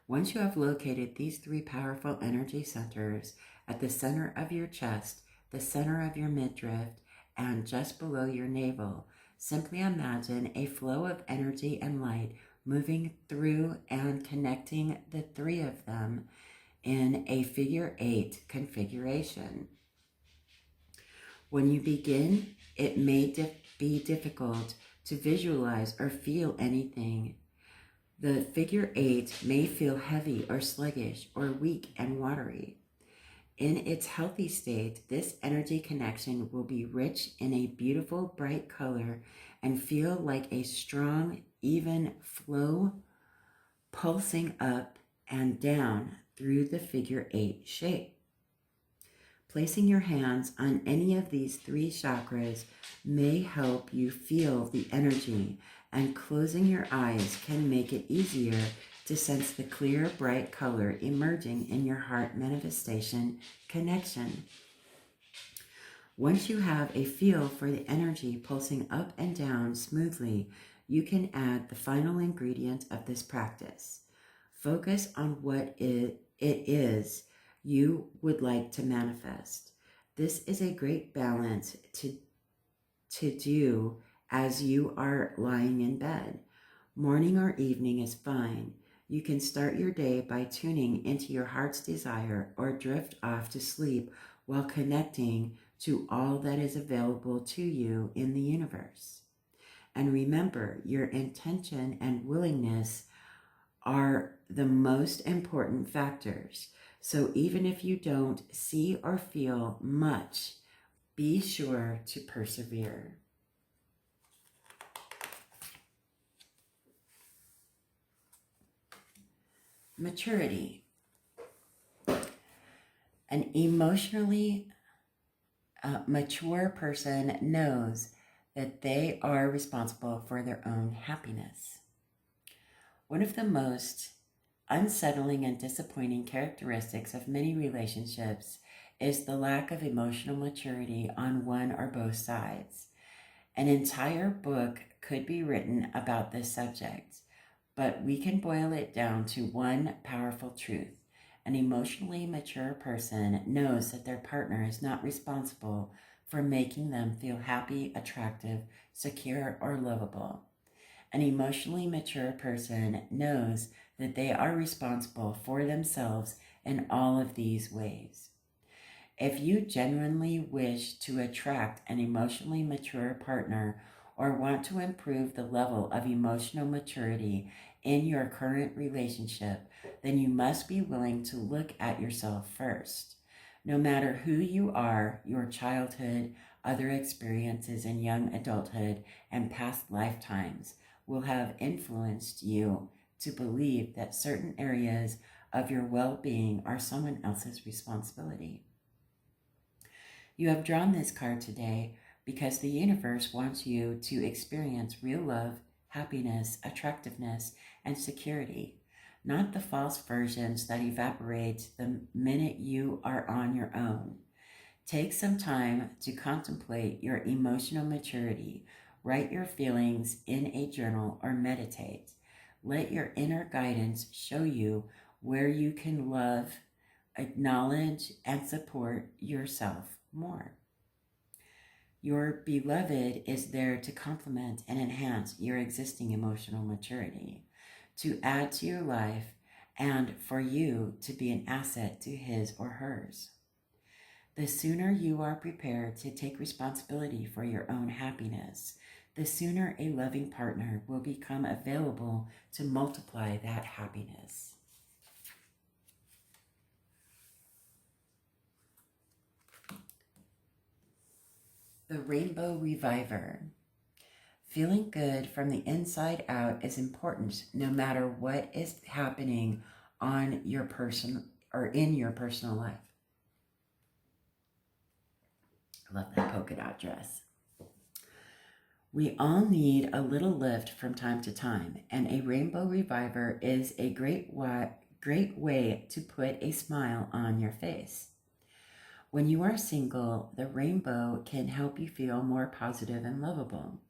Once you have located these three powerful energy centers at the center of your chest, the center of your midriff, and just below your navel, simply imagine a flow of energy and light moving through and connecting the three of them in a figure 8 configuration. When you begin, it may be difficult to visualize or feel anything. The figure 8 may feel heavy or sluggish or weak and watery. In its healthy state, this energy connection will be rich in a beautiful, bright color and feel like a strong, even flow pulsing up and down through the figure 8 shape. Placing your hands on any of these three chakras may help you feel the energy, and closing your eyes can make it easier to sense the clear, bright color emerging in your heart manifestation connection. Once you have a feel for the energy pulsing up and down smoothly, you can add the final ingredient of this practice. Focus on what it is you would like to manifest. This is a great balance to do as you are lying in bed. Morning or evening is fine. You can start your day by tuning into your heart's desire or drift off to sleep while connecting to all that is available to you in the universe. And remember, your intention and willingness are the most important factors. So even if you don't see or feel much, be sure to persevere. Maturity. An emotionally mature person knows that they are responsible for their own happiness. One of the most unsettling and disappointing characteristics of many relationships is the lack of emotional maturity on one or both sides. An entire book could be written about this subject, but we can boil it down to one powerful truth. An emotionally mature person knows that their partner is not responsible for making them feel happy, attractive, secure, or lovable. An emotionally mature person knows that they are responsible for themselves in all of these ways. If you genuinely wish to attract an emotionally mature partner or want to improve the level of emotional maturity in your current relationship, then you must be willing to look at yourself first. No matter who you are, your childhood, other experiences in young adulthood, and past lifetimes will have influenced you to believe that certain areas of your well-being are someone else's responsibility. You have drawn this card today because the universe wants you to experience real love, happiness, attractiveness, and security, not the false versions that evaporate the minute you are on your own. Take some time to contemplate your emotional maturity. Write your feelings in a journal or meditate. Let your inner guidance show you where you can love, acknowledge, and support yourself more. Your beloved is there to complement and enhance your existing emotional maturity, to add to your life, and for you to be an asset to his or hers. The sooner you are prepared to take responsibility for your own happiness, the sooner a loving partner will become available to multiply that happiness. The Rainbow Reviver. Feeling good from the inside out is important no matter what is happening on your person or in your personal life. I love that polka dot dress. We all need a little lift from time to time, and a Rainbow Reviver is a great way to put a smile on your face. When you are single, the rainbow can help you feel more positive and lovable.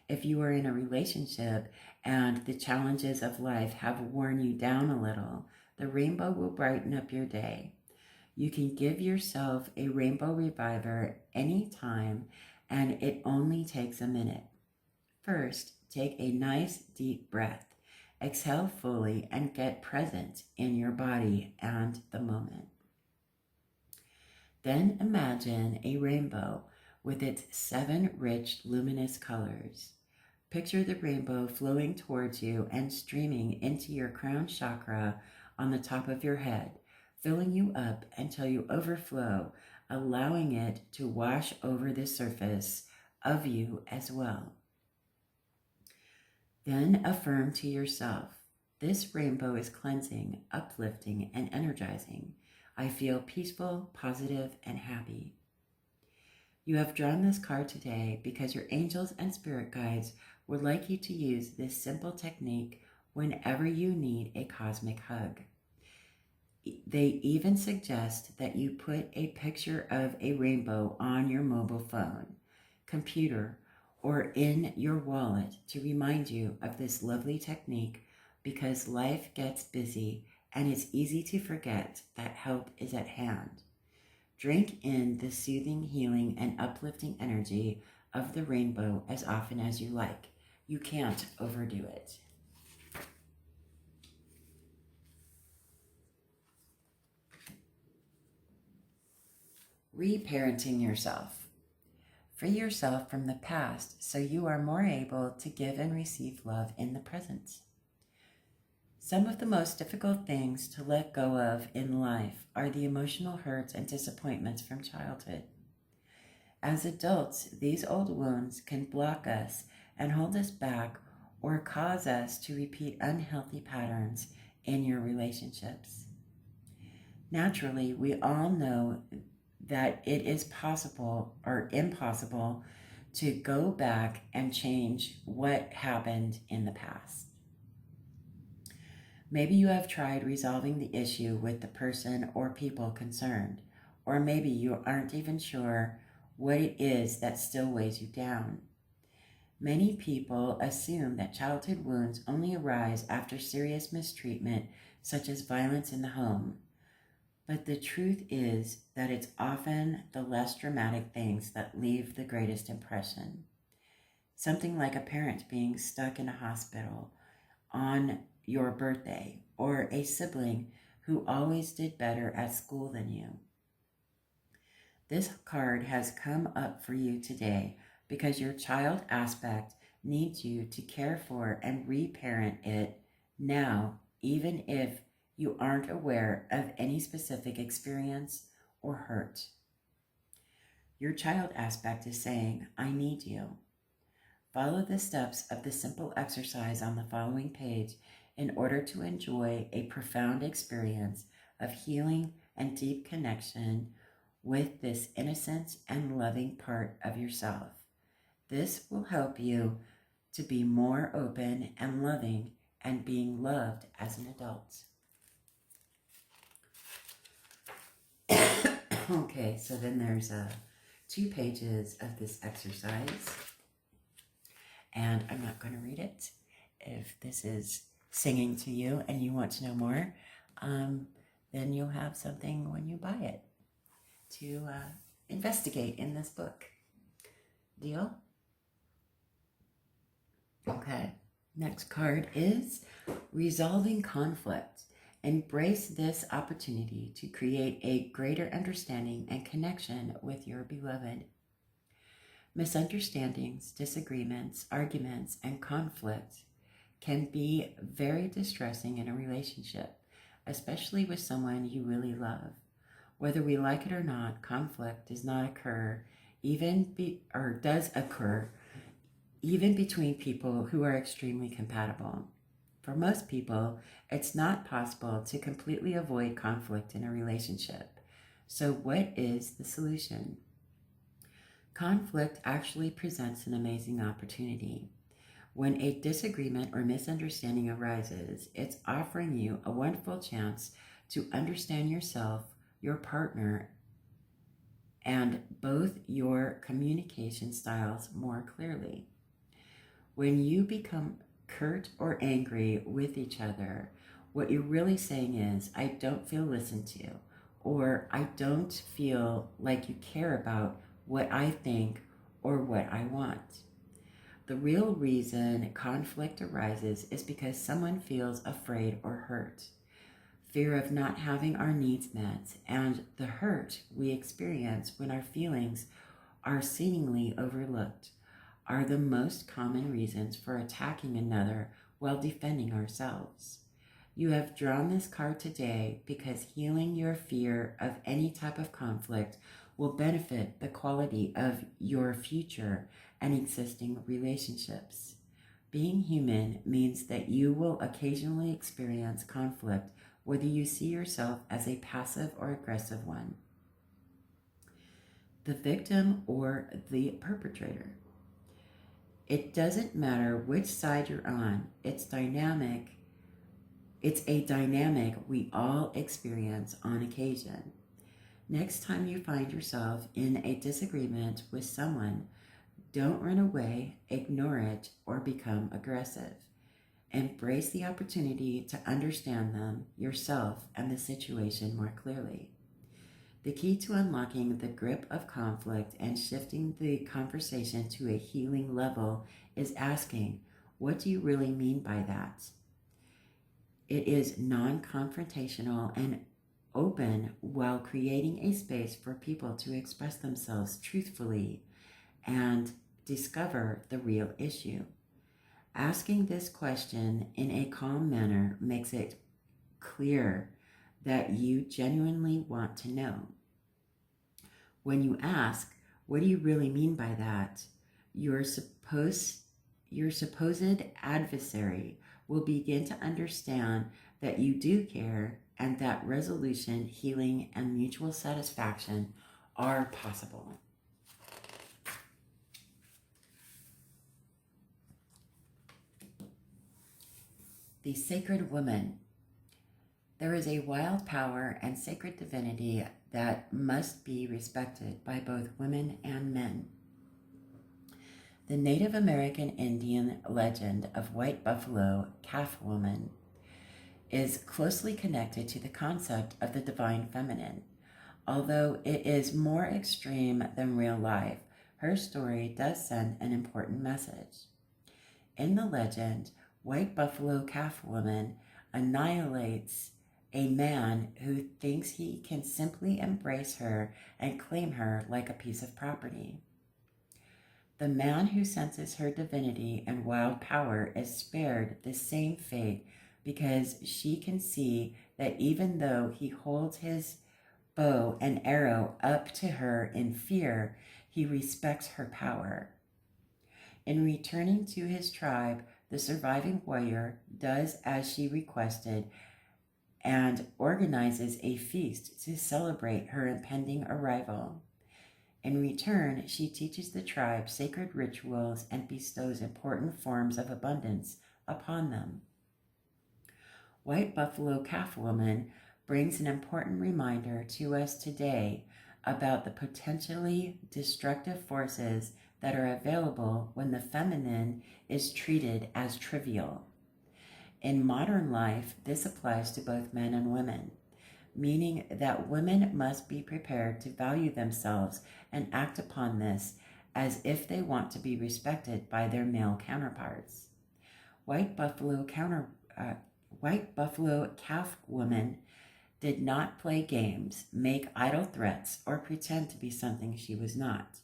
If you are in a relationship and the challenges of life have worn you down a little, the rainbow will brighten up your day. You can give yourself a Rainbow Reviver anytime, and it only takes a minute. First, take a nice deep breath. Exhale fully and get present in your body and the moment. Then imagine a rainbow with its 7 rich, luminous colors. Picture the rainbow flowing towards you and streaming into your crown chakra on the top of your head, filling you up until you overflow, allowing it to wash over the surface of you as well. Then affirm to yourself, this rainbow is cleansing, uplifting, and energizing. I feel peaceful, positive, and happy. You have drawn this card today because your angels and spirit guides would like you to use this simple technique whenever you need a cosmic hug. They even suggest that you put a picture of a rainbow on your mobile phone, computer, or in your wallet to remind you of this lovely technique because life gets busy and it's easy to forget that help is at hand. Drink in the soothing, healing, and uplifting energy of the rainbow as often as you like. You can't overdo it. Reparenting yourself. Free yourself from the past so you are more able to give and receive love in the present. Some of the most difficult things to let go of in life are the emotional hurts and disappointments from childhood. As adults, these old wounds can block us and hold us back or cause us to repeat unhealthy patterns in your relationships. Naturally, we all know that it is possible or impossible to go back and change what happened in the past. Maybe you have tried resolving the issue with the person or people concerned, or maybe you aren't even sure what it is that still weighs you down. Many people assume that childhood wounds only arise after serious mistreatment, such as violence in the home. But the truth is that it's often the less dramatic things that leave the greatest impression. Something like a parent being stuck in a hospital on your birthday, or a sibling who always did better at school than you. This card has come up for you today because your child aspect needs you to care for and reparent it now, even if you aren't aware of any specific experience or hurt. Your child aspect is saying, I need you. Follow the steps of the simple exercise on the following page in order to enjoy a profound experience of healing and deep connection with this innocent and loving part of yourself. This will help you to be more open and loving and being loved as an adult. Okay, so then there's 2 pages of this exercise, and I'm not going to read it. If this is singing to you and you want to know more, then you'll have something when you buy it to investigate in this book. Deal? Okay, next card is Resolving Conflict. Embrace this opportunity to create a greater understanding and connection with your beloved. Misunderstandings, disagreements, arguments, and conflict can be very distressing in a relationship, especially with someone you really love. Whether we like it or not, conflict does not occur, does occur even between people who are extremely compatible. For most people, it's not possible to completely avoid conflict in a relationship. So what is the solution? Conflict actually presents an amazing opportunity. When a disagreement or misunderstanding arises, it's offering you a wonderful chance to understand yourself, your partner, and both your communication styles more clearly. When you become curt or angry with each other, what you're really saying is, I don't feel listened to, or I don't feel like you care about what I think or what I want. The real reason conflict arises is because someone feels afraid or hurt. Fear of not having our needs met, and the hurt we experience when our feelings are seemingly overlooked are the most common reasons for attacking another while defending ourselves. You have drawn this card today because healing your fear of any type of conflict will benefit the quality of your future and existing relationships. Being human means that you will occasionally experience conflict, whether you see yourself as a passive or aggressive one, the victim or the perpetrator. It doesn't matter which side you're on. It's a dynamic we all experience on occasion. Next time you find yourself in a disagreement with someone, don't run away, ignore it, or become aggressive. Embrace the opportunity to understand them, yourself, and the situation more clearly. The key to unlocking the grip of conflict and shifting the conversation to a healing level is asking, what do you really mean by that? It is non-confrontational and open while creating a space for people to express themselves truthfully and discover the real issue. Asking this question in a calm manner makes it clear that you genuinely want to know. When you ask, what do you really mean by that? Your supposed adversary will begin to understand that you do care and that resolution, healing, and mutual satisfaction are possible. The Sacred Woman. There is a wild power and sacred divinity that must be respected by both women and men. The Native American Indian legend of White Buffalo Calf Woman is closely connected to the concept of the divine feminine. Although it is more extreme than real life, her story does send an important message. In the legend, White Buffalo Calf Woman annihilates a man who thinks he can simply embrace her and claim her like a piece of property. The man who senses her divinity and wild power is spared the same fate because she can see that even though he holds his bow and arrow up to her in fear, he respects her power. In returning to his tribe, the surviving warrior does as she requested and organizes a feast to celebrate her impending arrival. In return, she teaches the tribe sacred rituals and bestows important forms of abundance upon them. White Buffalo Calf Woman brings an important reminder to us today about the potentially destructive forces that are available when the feminine is treated as trivial. In modern life, this applies to both men and women, meaning that women must be prepared to value themselves and act upon this as if they want to be respected by their male counterparts. White Buffalo Calf Woman did not play games, make idle threats, or pretend to be something she was not.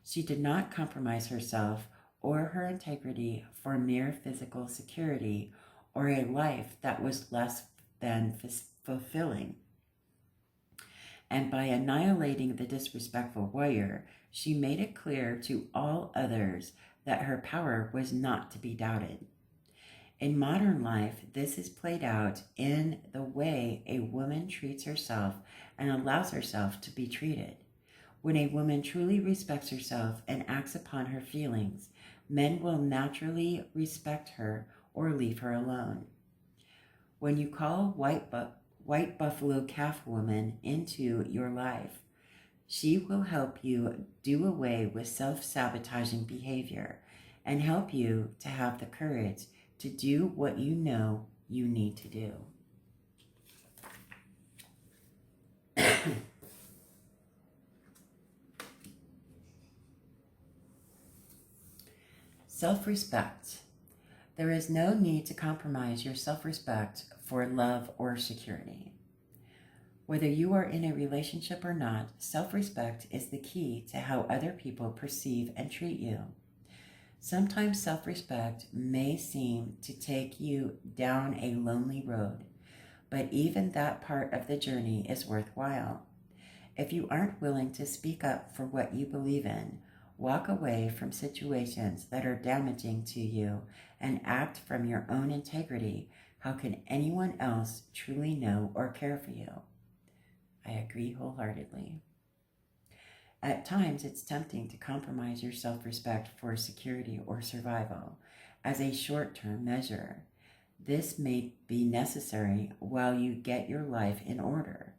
She did not compromise herself or her integrity for mere physical security or a life that was less than fulfilling. And by annihilating the disrespectful warrior, she made it clear to all others that her power was not to be doubted. In modern life, this is played out in the way a woman treats herself and allows herself to be treated. When a woman truly respects herself and acts upon her feelings, men will naturally respect her or leave her alone. When you call White Buffalo Calf Woman into your life, she will help you do away with self-sabotaging behavior and help you to have the courage to do what you know you need to do. Self-respect. There is no need to compromise your self-respect for love or security. Whether you are in a relationship or not, self-respect is the key to how other people perceive and treat you. Sometimes self-respect may seem to take you down a lonely road, but even that part of the journey is worthwhile. If you aren't willing to speak up for what you believe in, walk away from situations that are damaging to you and act from your own integrity, how can anyone else truly know or care for you? I agree wholeheartedly. At times, it's tempting to compromise your self-respect for security or survival as a short-term measure. This may be necessary while you get your life in order,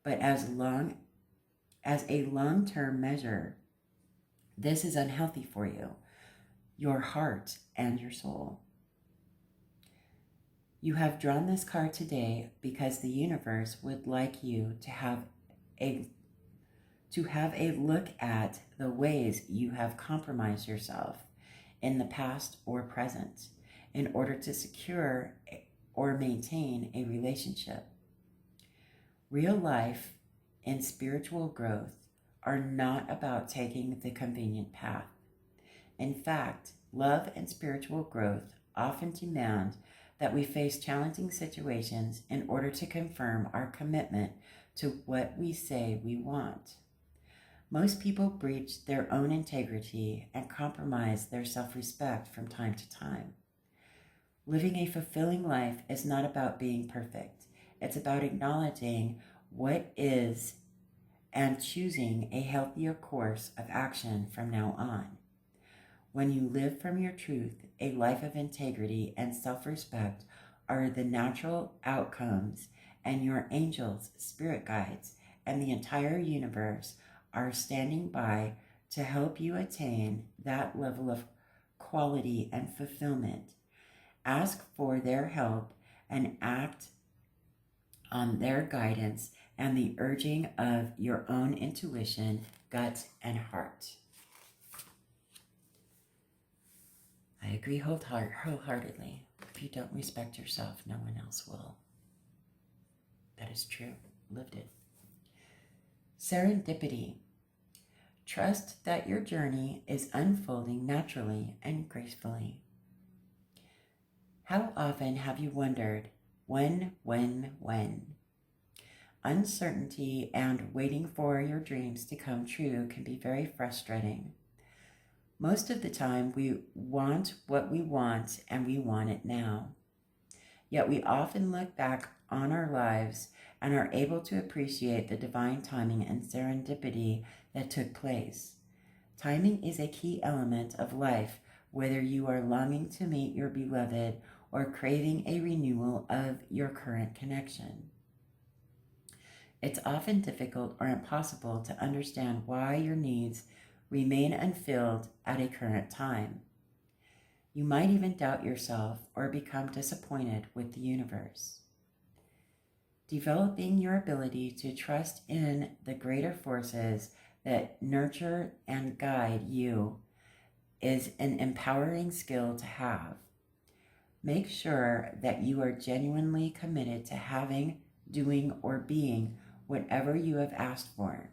but as a long-term measure, this is unhealthy for you, your heart, and your soul. You have drawn this card today because the universe would like you to have a look at the ways you have compromised yourself in the past or present in order to secure or maintain a relationship. Real life and spiritual growth are not about taking the convenient path. In fact, love and spiritual growth often demand that we face challenging situations in order to confirm our commitment to what we say we want. Most people breach their own integrity and compromise their self-respect from time to time. Living a fulfilling life is not about being perfect. It's about acknowledging what is and choosing a healthier course of action from now on. When you live from your truth, a life of integrity and self-respect are the natural outcomes, and your angels, spirit guides, and the entire universe are standing by to help you attain that level of quality and fulfillment. Ask for their help and act on their guidance and the urging of your own intuition, gut, and heart. I agree wholeheartedly. If you don't respect yourself, no one else will. That is true. Lived it. Serendipity. Trust that your journey is unfolding naturally and gracefully. How often have you wondered, when? Uncertainty and waiting for your dreams to come true can be very frustrating. Most of the time, we want what we want, and we want it now. Yet we often look back on our lives and are able to appreciate the divine timing and serendipity that took place. Timing is a key element of life, whether you are longing to meet your beloved or craving a renewal of your current connection. It's often difficult or impossible to understand why your needs remain unfilled at a current time. You might even doubt yourself or become disappointed with the universe. Developing your ability to trust in the greater forces that nurture and guide you is an empowering skill to have. Make sure that you are genuinely committed to having, doing, or being whatever you have asked for.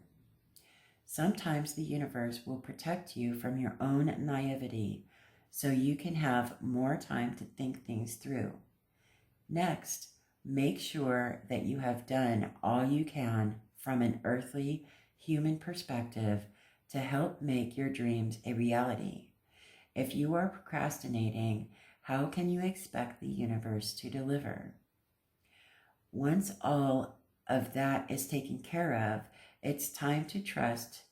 Sometimes the universe will protect you from your own naivety so you can have more time to think things through. Next, make sure that you have done all you can from an earthly, human perspective to help make your dreams a reality. If you are procrastinating, how can you expect the universe to deliver? Once all of that is taken care of, it's time to trust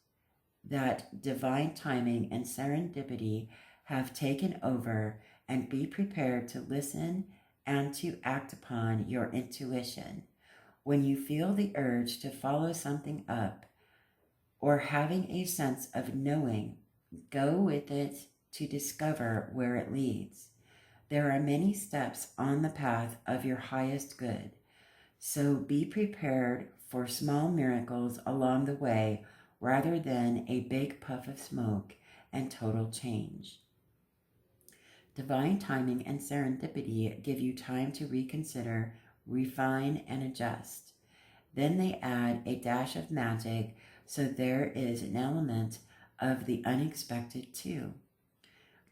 that divine timing and serendipity have taken over, and be prepared to listen and to act upon your intuition. When you feel the urge to follow something up or having a sense of knowing, go with it to discover where it leads. There are many steps on the path of your highest good, so be prepared for small miracles along the way rather than a big puff of smoke and total change. Divine timing and serendipity give you time to reconsider, refine, and adjust. Then they add a dash of magic, so there is an element of the unexpected too.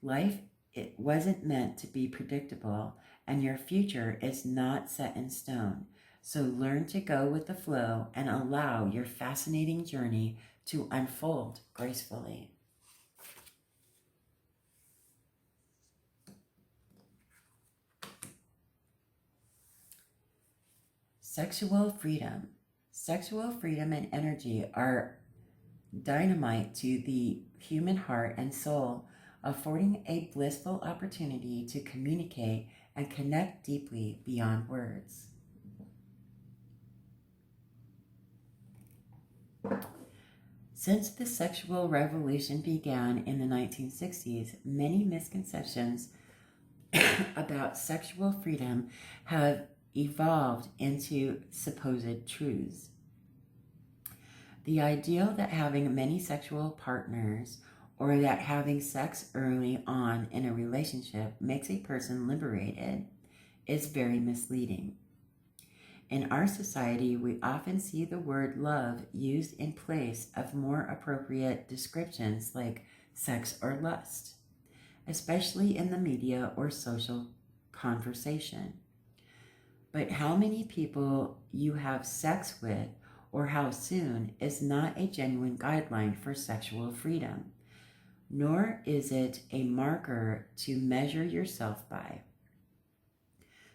Life, it wasn't meant to be predictable, and your future is not set in stone. So learn to go with the flow and allow your fascinating journey to unfold gracefully. Sexual freedom. Sexual freedom and energy are dynamite to the human heart and soul, affording a blissful opportunity to communicate and connect deeply beyond words. Since the sexual revolution began in the 1960s, many misconceptions about sexual freedom have evolved into supposed truths. The ideal that having many sexual partners or that having sex early on in a relationship makes a person liberated is very misleading. In our society, we often see the word love used in place of more appropriate descriptions like sex or lust, especially in the media or social conversation. But how many people you have sex with or how soon is not a genuine guideline for sexual freedom, nor is it a marker to measure yourself by.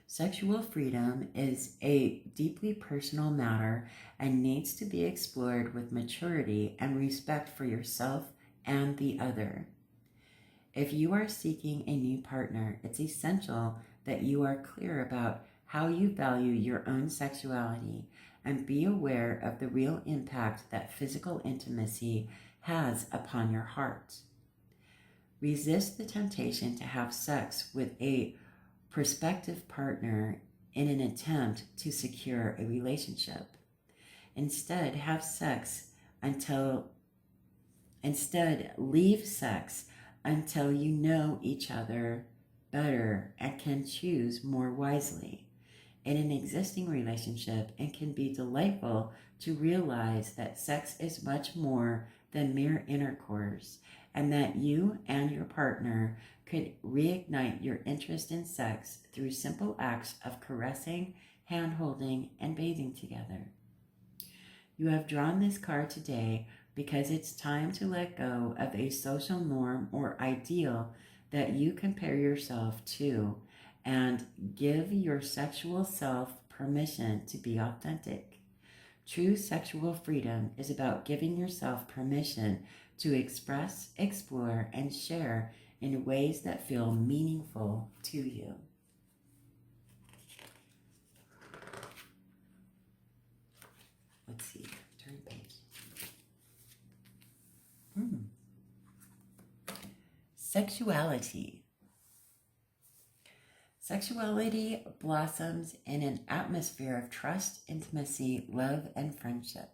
Sexual freedom is a deeply personal matter and needs to be explored with maturity and respect for yourself and the other. If you are seeking a new partner, it's essential that you are clear about how you value your own sexuality and be aware of the real impact that physical intimacy has upon your heart. Resist the temptation to have sex with a prospective partner in an attempt to secure a relationship. Instead, leave sex until you know each other better and can choose more wisely. In an existing relationship, it can be delightful to realize that sex is much more than mere intercourse, and that you and your partner could reignite your interest in sex through simple acts of caressing, hand-holding, and bathing together. You have drawn this card today because it's time to let go of a social norm or ideal that you compare yourself to and give your sexual self permission to be authentic. True sexual freedom is about giving yourself permission to express, explore, and share in ways that feel meaningful to you. Let's see, turn page. Sexuality. Sexuality blossoms in an atmosphere of trust, intimacy, love, and friendship.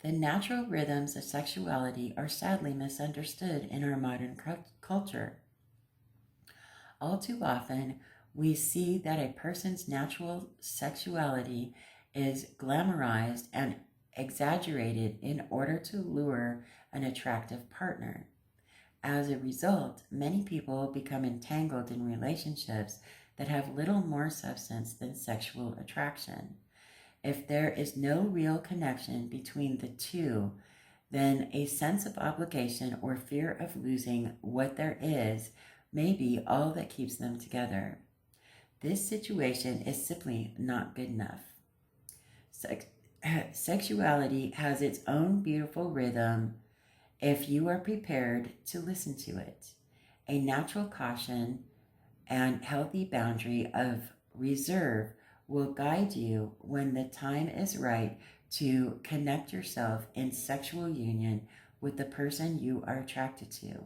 The natural rhythms of sexuality are sadly misunderstood in our modern culture. All too often, we see that a person's natural sexuality is glamorized and exaggerated in order to lure an attractive partner. As a result, many people become entangled in relationships that have little more substance than sexual attraction. If there is no real connection between the two, then a sense of obligation or fear of losing what there is may be all that keeps them together. This situation is simply not good enough. Sexuality has its own beautiful rhythm if you are prepared to listen to it. A natural caution and healthy boundary of reserve will guide you when the time is right to connect yourself in sexual union with the person you are attracted to.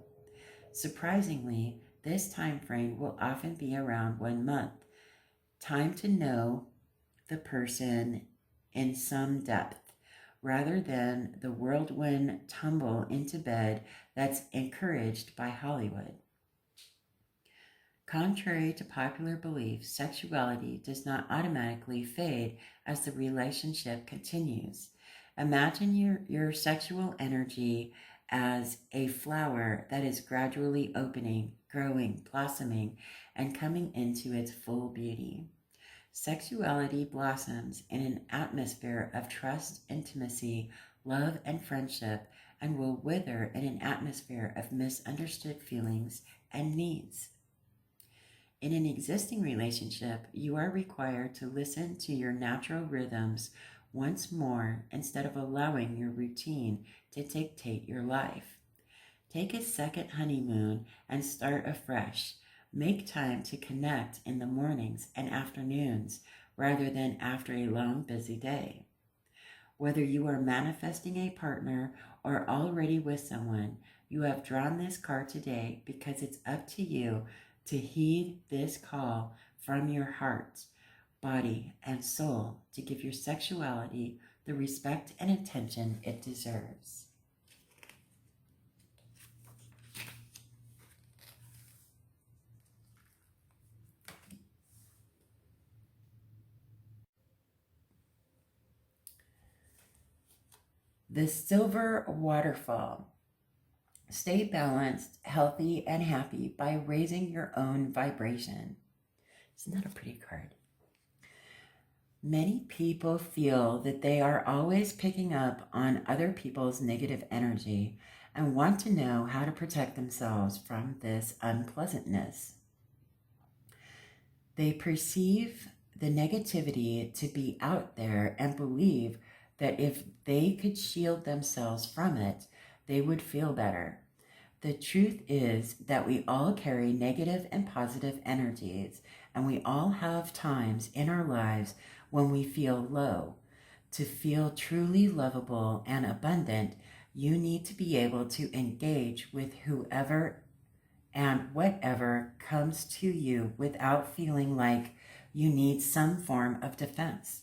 Surprisingly, this time frame will often be around 1 month. Time to know the person in some depth, rather than the whirlwind tumble into bed that's encouraged by Hollywood. Contrary to popular belief, sexuality does not automatically fade as the relationship continues. Imagine your sexual energy as a flower that is gradually opening, growing, blossoming, and coming into its full beauty. Sexuality blossoms in an atmosphere of trust, intimacy, love, and friendship, and will wither in an atmosphere of misunderstood feelings and needs. In an existing relationship, you are required to listen to your natural rhythms once more instead of allowing your routine to dictate your life. Take a second honeymoon and start afresh. Make time to connect in the mornings and afternoons rather than after a long, busy day. Whether you are manifesting a partner or already with someone, you have drawn this card today because it's up to you to heed this call from your heart, body, and soul to give your sexuality the respect and attention it deserves. The Silver Waterfall. Stay balanced, healthy, and happy by raising your own vibration. Isn't that a pretty card? Many people feel that they are always picking up on other people's negative energy and want to know how to protect themselves from this unpleasantness. They perceive the negativity to be out there and believe that if they could shield themselves from it, they would feel better. The truth is that we all carry negative and positive energies, and we all have times in our lives when we feel low. To feel truly lovable and abundant, you need to be able to engage with whoever and whatever comes to you without feeling like you need some form of defense.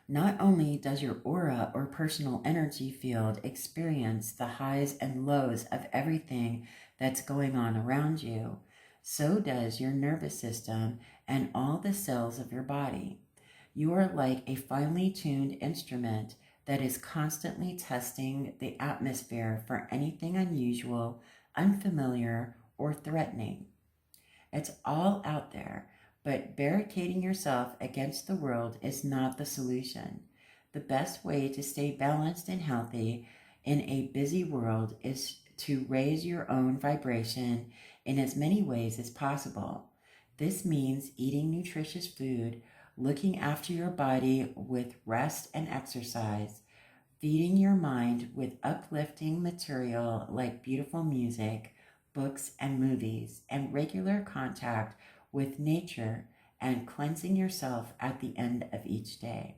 Not only does your aura or personal energy field experience the highs and lows of everything that's going on around you, so does your nervous system and all the cells of your body. You are like a finely tuned instrument that is constantly testing the atmosphere for anything unusual, unfamiliar, or threatening. It's all out there, but barricading yourself against the world is not the solution. The best way to stay balanced and healthy in a busy world is to raise your own vibration in as many ways as possible. This means eating nutritious food, looking after your body with rest and exercise, feeding your mind with uplifting material like beautiful music, books and movies, and regular contact with nature, and cleansing yourself at the end of each day.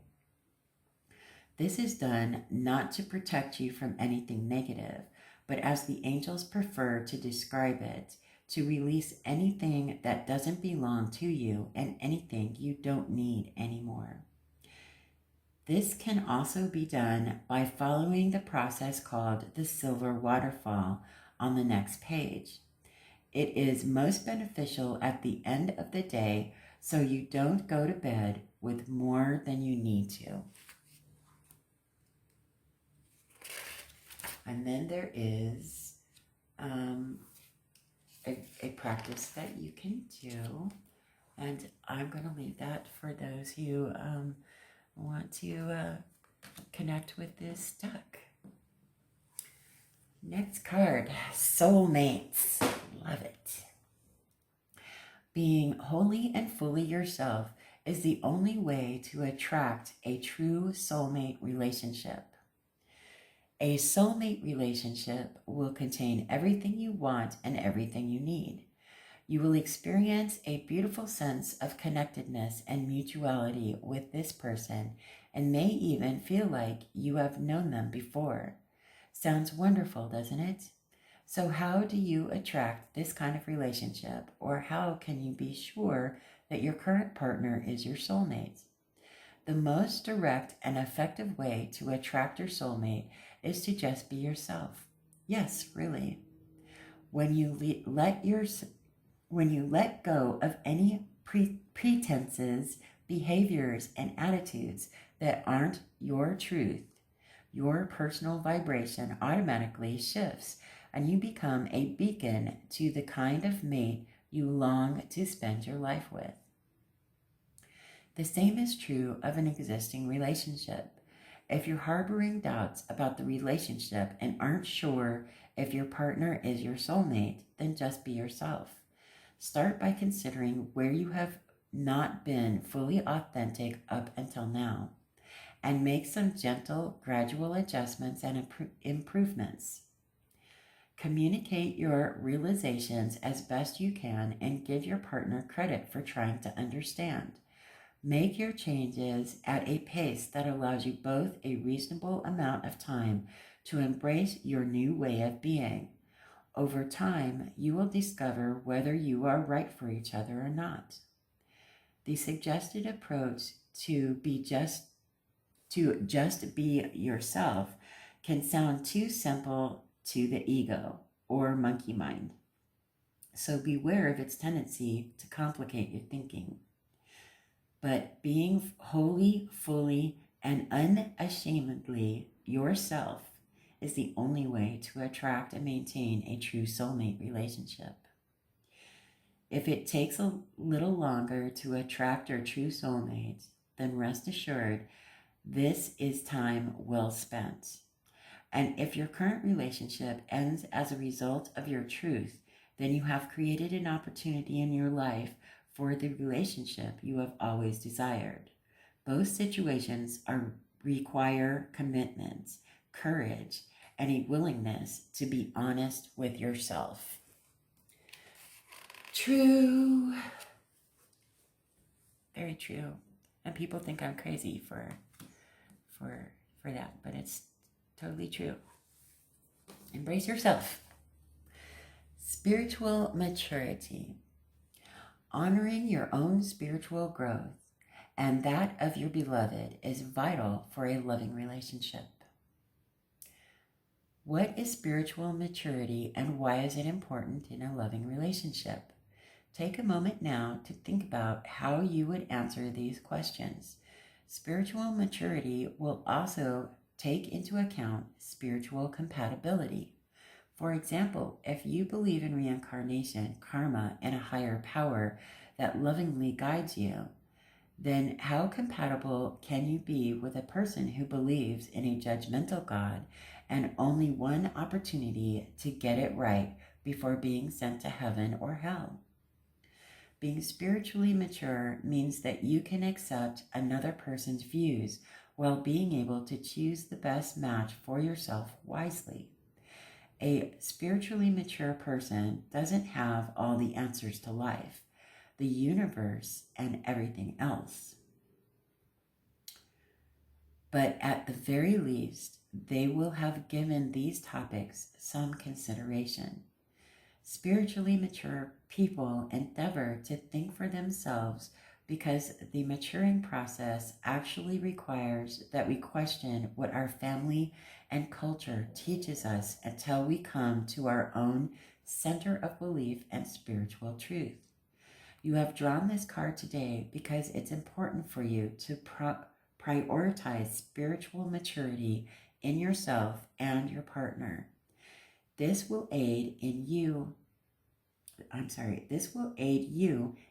This is done not to protect you from anything negative, but as the angels prefer to describe it, to release anything that doesn't belong to you and anything you don't need anymore. This can also be done by following the process called the silver waterfall on the next page. It is most beneficial at the end of the day so you don't go to bed with more than you need to. And then there is a practice that you can do. And I'm going to leave that for those who want to connect with this deck. Next card, soulmates. Love it. Being wholly and fully yourself is the only way to attract a true soulmate relationship. A soulmate relationship will contain everything you want and everything you need. You will experience a beautiful sense of connectedness and mutuality with this person and may even feel like you have known them before. Sounds wonderful, doesn't it? So how do you attract this kind of relationship, or how can you be sure that your current partner is your soulmate? The most direct and effective way to attract your soulmate is to just be yourself. Yes, really. When you let go of any pretenses, behaviors, and attitudes that aren't your truth, your personal vibration automatically shifts and you become a beacon to the kind of mate you long to spend your life with. The same is true of an existing relationship. If you're harboring doubts about the relationship and aren't sure if your partner is your soulmate, then just be yourself. Start by considering where you have not been fully authentic up until now, and make some gentle, gradual adjustments and improvements. Communicate your realizations as best you can and give your partner credit for trying to understand. Make your changes at a pace that allows you both a reasonable amount of time to embrace your new way of being. Over time, you will discover whether you are right for each other or not. The suggested approach to just be yourself can sound too simple to the ego or monkey mind. So beware of its tendency to complicate your thinking. But being wholly, fully, and unashamedly yourself is the only way to attract and maintain a true soulmate relationship. If it takes a little longer to attract your true soulmate, then rest assured, this is time well spent. And if your current relationship ends as a result of your truth, then you have created an opportunity in your life for the relationship you have always desired. Both situations require commitment, courage, and a willingness to be honest with yourself. True. Very true. And people think I'm crazy for that, but it's totally true. Embrace yourself. Spiritual maturity. Honoring your own spiritual growth and that of your beloved is vital for a loving relationship. What is spiritual maturity and why is it important in a loving relationship? Take a moment now to think about how you would answer these questions. Spiritual maturity will also take into account spiritual compatibility. For example, if you believe in reincarnation, karma, and a higher power that lovingly guides you, then how compatible can you be with a person who believes in a judgmental God and only one opportunity to get it right before being sent to heaven or hell? Being spiritually mature means that you can accept another person's views while being able to choose the best match for yourself wisely. A spiritually mature person doesn't have all the answers to life, the universe, and everything else. But at the very least, they will have given these topics some consideration. Spiritually mature people endeavor to think for themselves because the maturing process actually requires that we question what our family and culture teaches us until we come to our own center of belief and spiritual truth. You have drawn this card today because it's important for you to prioritize spiritual maturity in yourself and your partner. This will aid you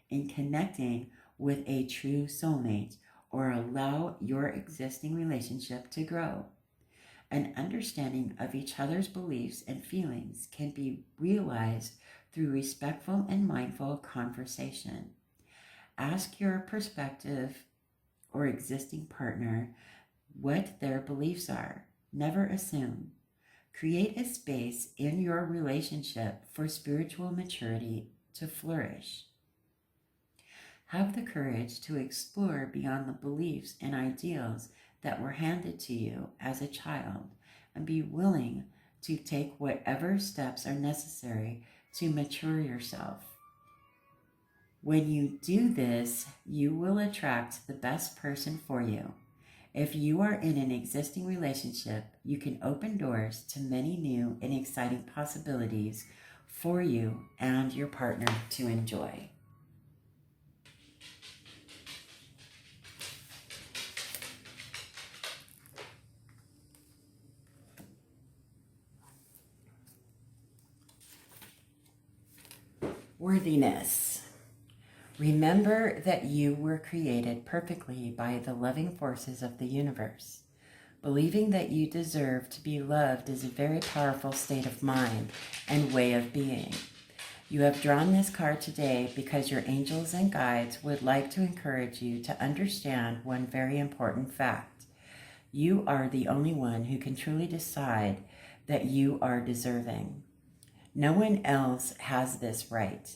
in connecting with a true soulmate or allow your existing relationship to grow. An understanding of each other's beliefs and feelings can be realized through respectful and mindful conversation. Ask your prospective or existing partner what their beliefs are. Never assume. Create a space in your relationship for spiritual maturity to flourish. Have the courage to explore beyond the beliefs and ideals that were handed to you as a child and be willing to take whatever steps are necessary to mature yourself. When you do this, you will attract the best person for you. If you are in an existing relationship, you can open doors to many new and exciting possibilities for you and your partner to enjoy. Worthiness. Remember that you were created perfectly by the loving forces of the universe. Believing that you deserve to be loved is a very powerful state of mind and way of being. You have drawn this card today because your angels and guides would like to encourage you to understand one very important fact. You are the only one who can truly decide that you are deserving. No one else has this right,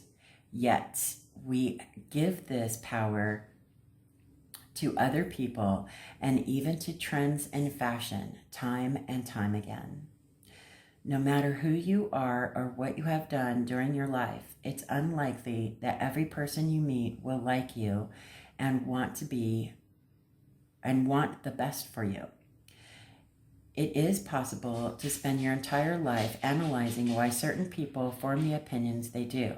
yet we give this power to other people and even to trends and fashion time and time again. No matter who you are or what you have done during your life, it's unlikely that every person you meet will like you and want the best for you. It is possible to spend your entire life analyzing why certain people form the opinions they do.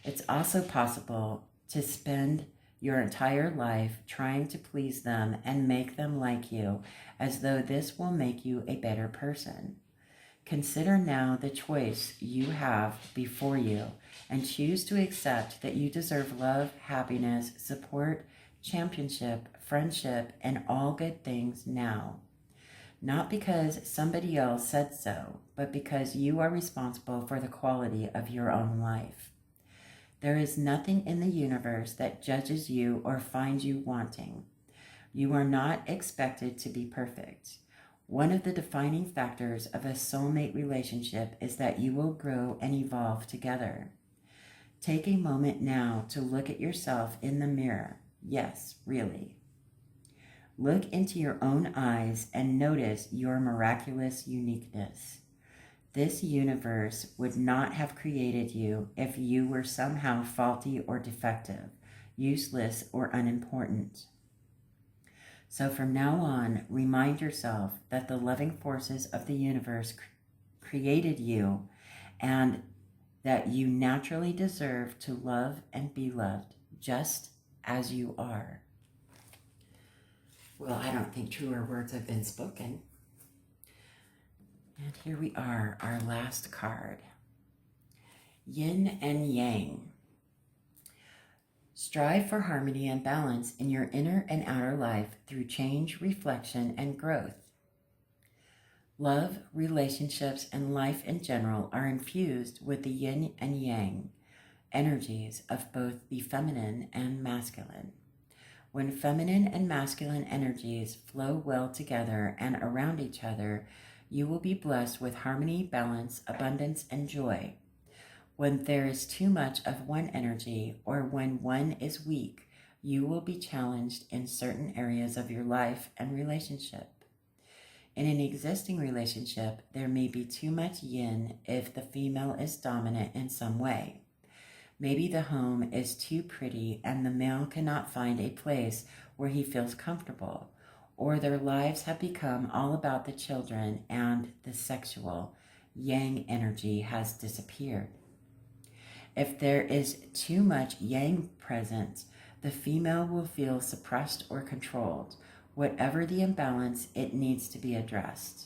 It's also possible to spend your entire life trying to please them and make them like you, as though this will make you a better person. Consider now the choice you have before you and choose to accept that you deserve love, happiness, support, championship, friendship, and all good things now. Not because somebody else said so, but because you are responsible for the quality of your own life. There is nothing in the universe that judges you or finds you wanting. You are not expected to be perfect. One of the defining factors of a soulmate relationship is that you will grow and evolve together. Take a moment now to look at yourself in the mirror. Yes, really. Look into your own eyes and notice your miraculous uniqueness. This universe would not have created you if you were somehow faulty or defective, useless or unimportant. So from now on, remind yourself that the loving forces of the universe created you and that you naturally deserve to love and be loved just as you are. Well, I don't think truer words have been spoken. And here we are, our last card. Yin and Yang. Strive for harmony and balance in your inner and outer life through change, reflection, and growth. Love, relationships, and life in general are infused with the yin and yang energies of both the feminine and masculine. When feminine and masculine energies flow well together and around each other, you will be blessed with harmony, balance, abundance, and joy. When there is too much of one energy or when one is weak, you will be challenged in certain areas of your life and relationship. In an existing relationship, there may be too much yin if the female is dominant in some way. Maybe the home is too pretty and the male cannot find a place where he feels comfortable, or their lives have become all about the children and the sexual yang energy has disappeared. If there is too much yang present, the female will feel suppressed or controlled. Whatever the imbalance, it needs to be addressed.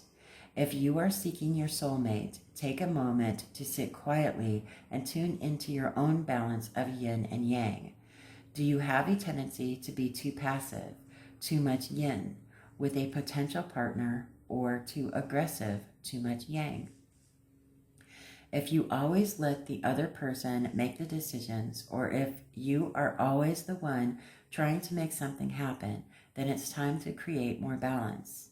If you are seeking your soulmate, take a moment to sit quietly and tune into your own balance of yin and yang. Do you have a tendency to be too passive, too much yin, with a potential partner, or too aggressive, too much yang? If you always let the other person make the decisions, or if you are always the one trying to make something happen, then it's time to create more balance.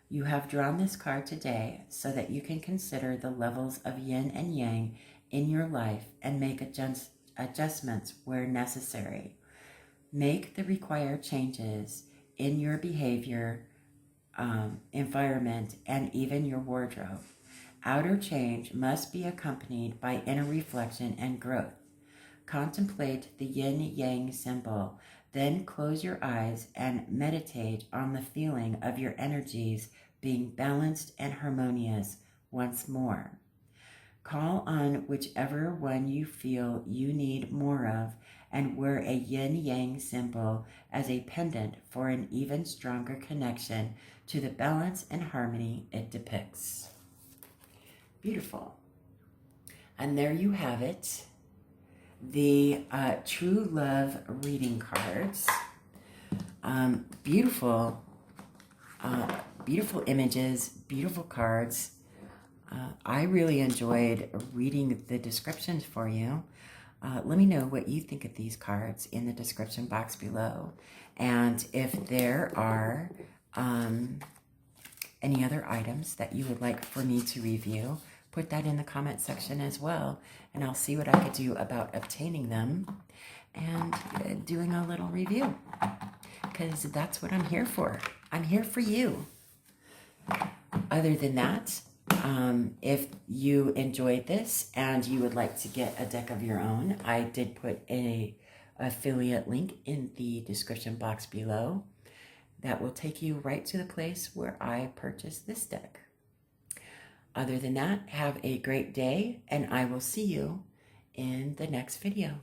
You have drawn this card today so that you can consider the levels of yin and yang in your life and make adjustments where necessary. Make the required changes in your behavior, environment, and even your wardrobe. Outer change must be accompanied by inner reflection and growth. Contemplate the yin-yang symbol, then close your eyes and meditate on the feeling of your energies being balanced and harmonious once more. Call on whichever one you feel you need more of and wear a yin-yang symbol as a pendant for an even stronger connection to the balance and harmony it depicts. Beautiful. And there you have it. The True Love reading cards. Beautiful images, beautiful cards. I really enjoyed reading the descriptions for you. Let me know what you think of these cards in the description box below. And if there are any other items that you would like for me to review, put that in the comment section as well, and I'll see what I could do about obtaining them and doing a little review, because that's what I'm here for. I'm here for you. Other than that, if you enjoyed this and you would like to get a deck of your own, I did put an affiliate link in the description box below that will take you right to the place where I purchased this deck. Other than that, have a great day, and I will see you in the next video.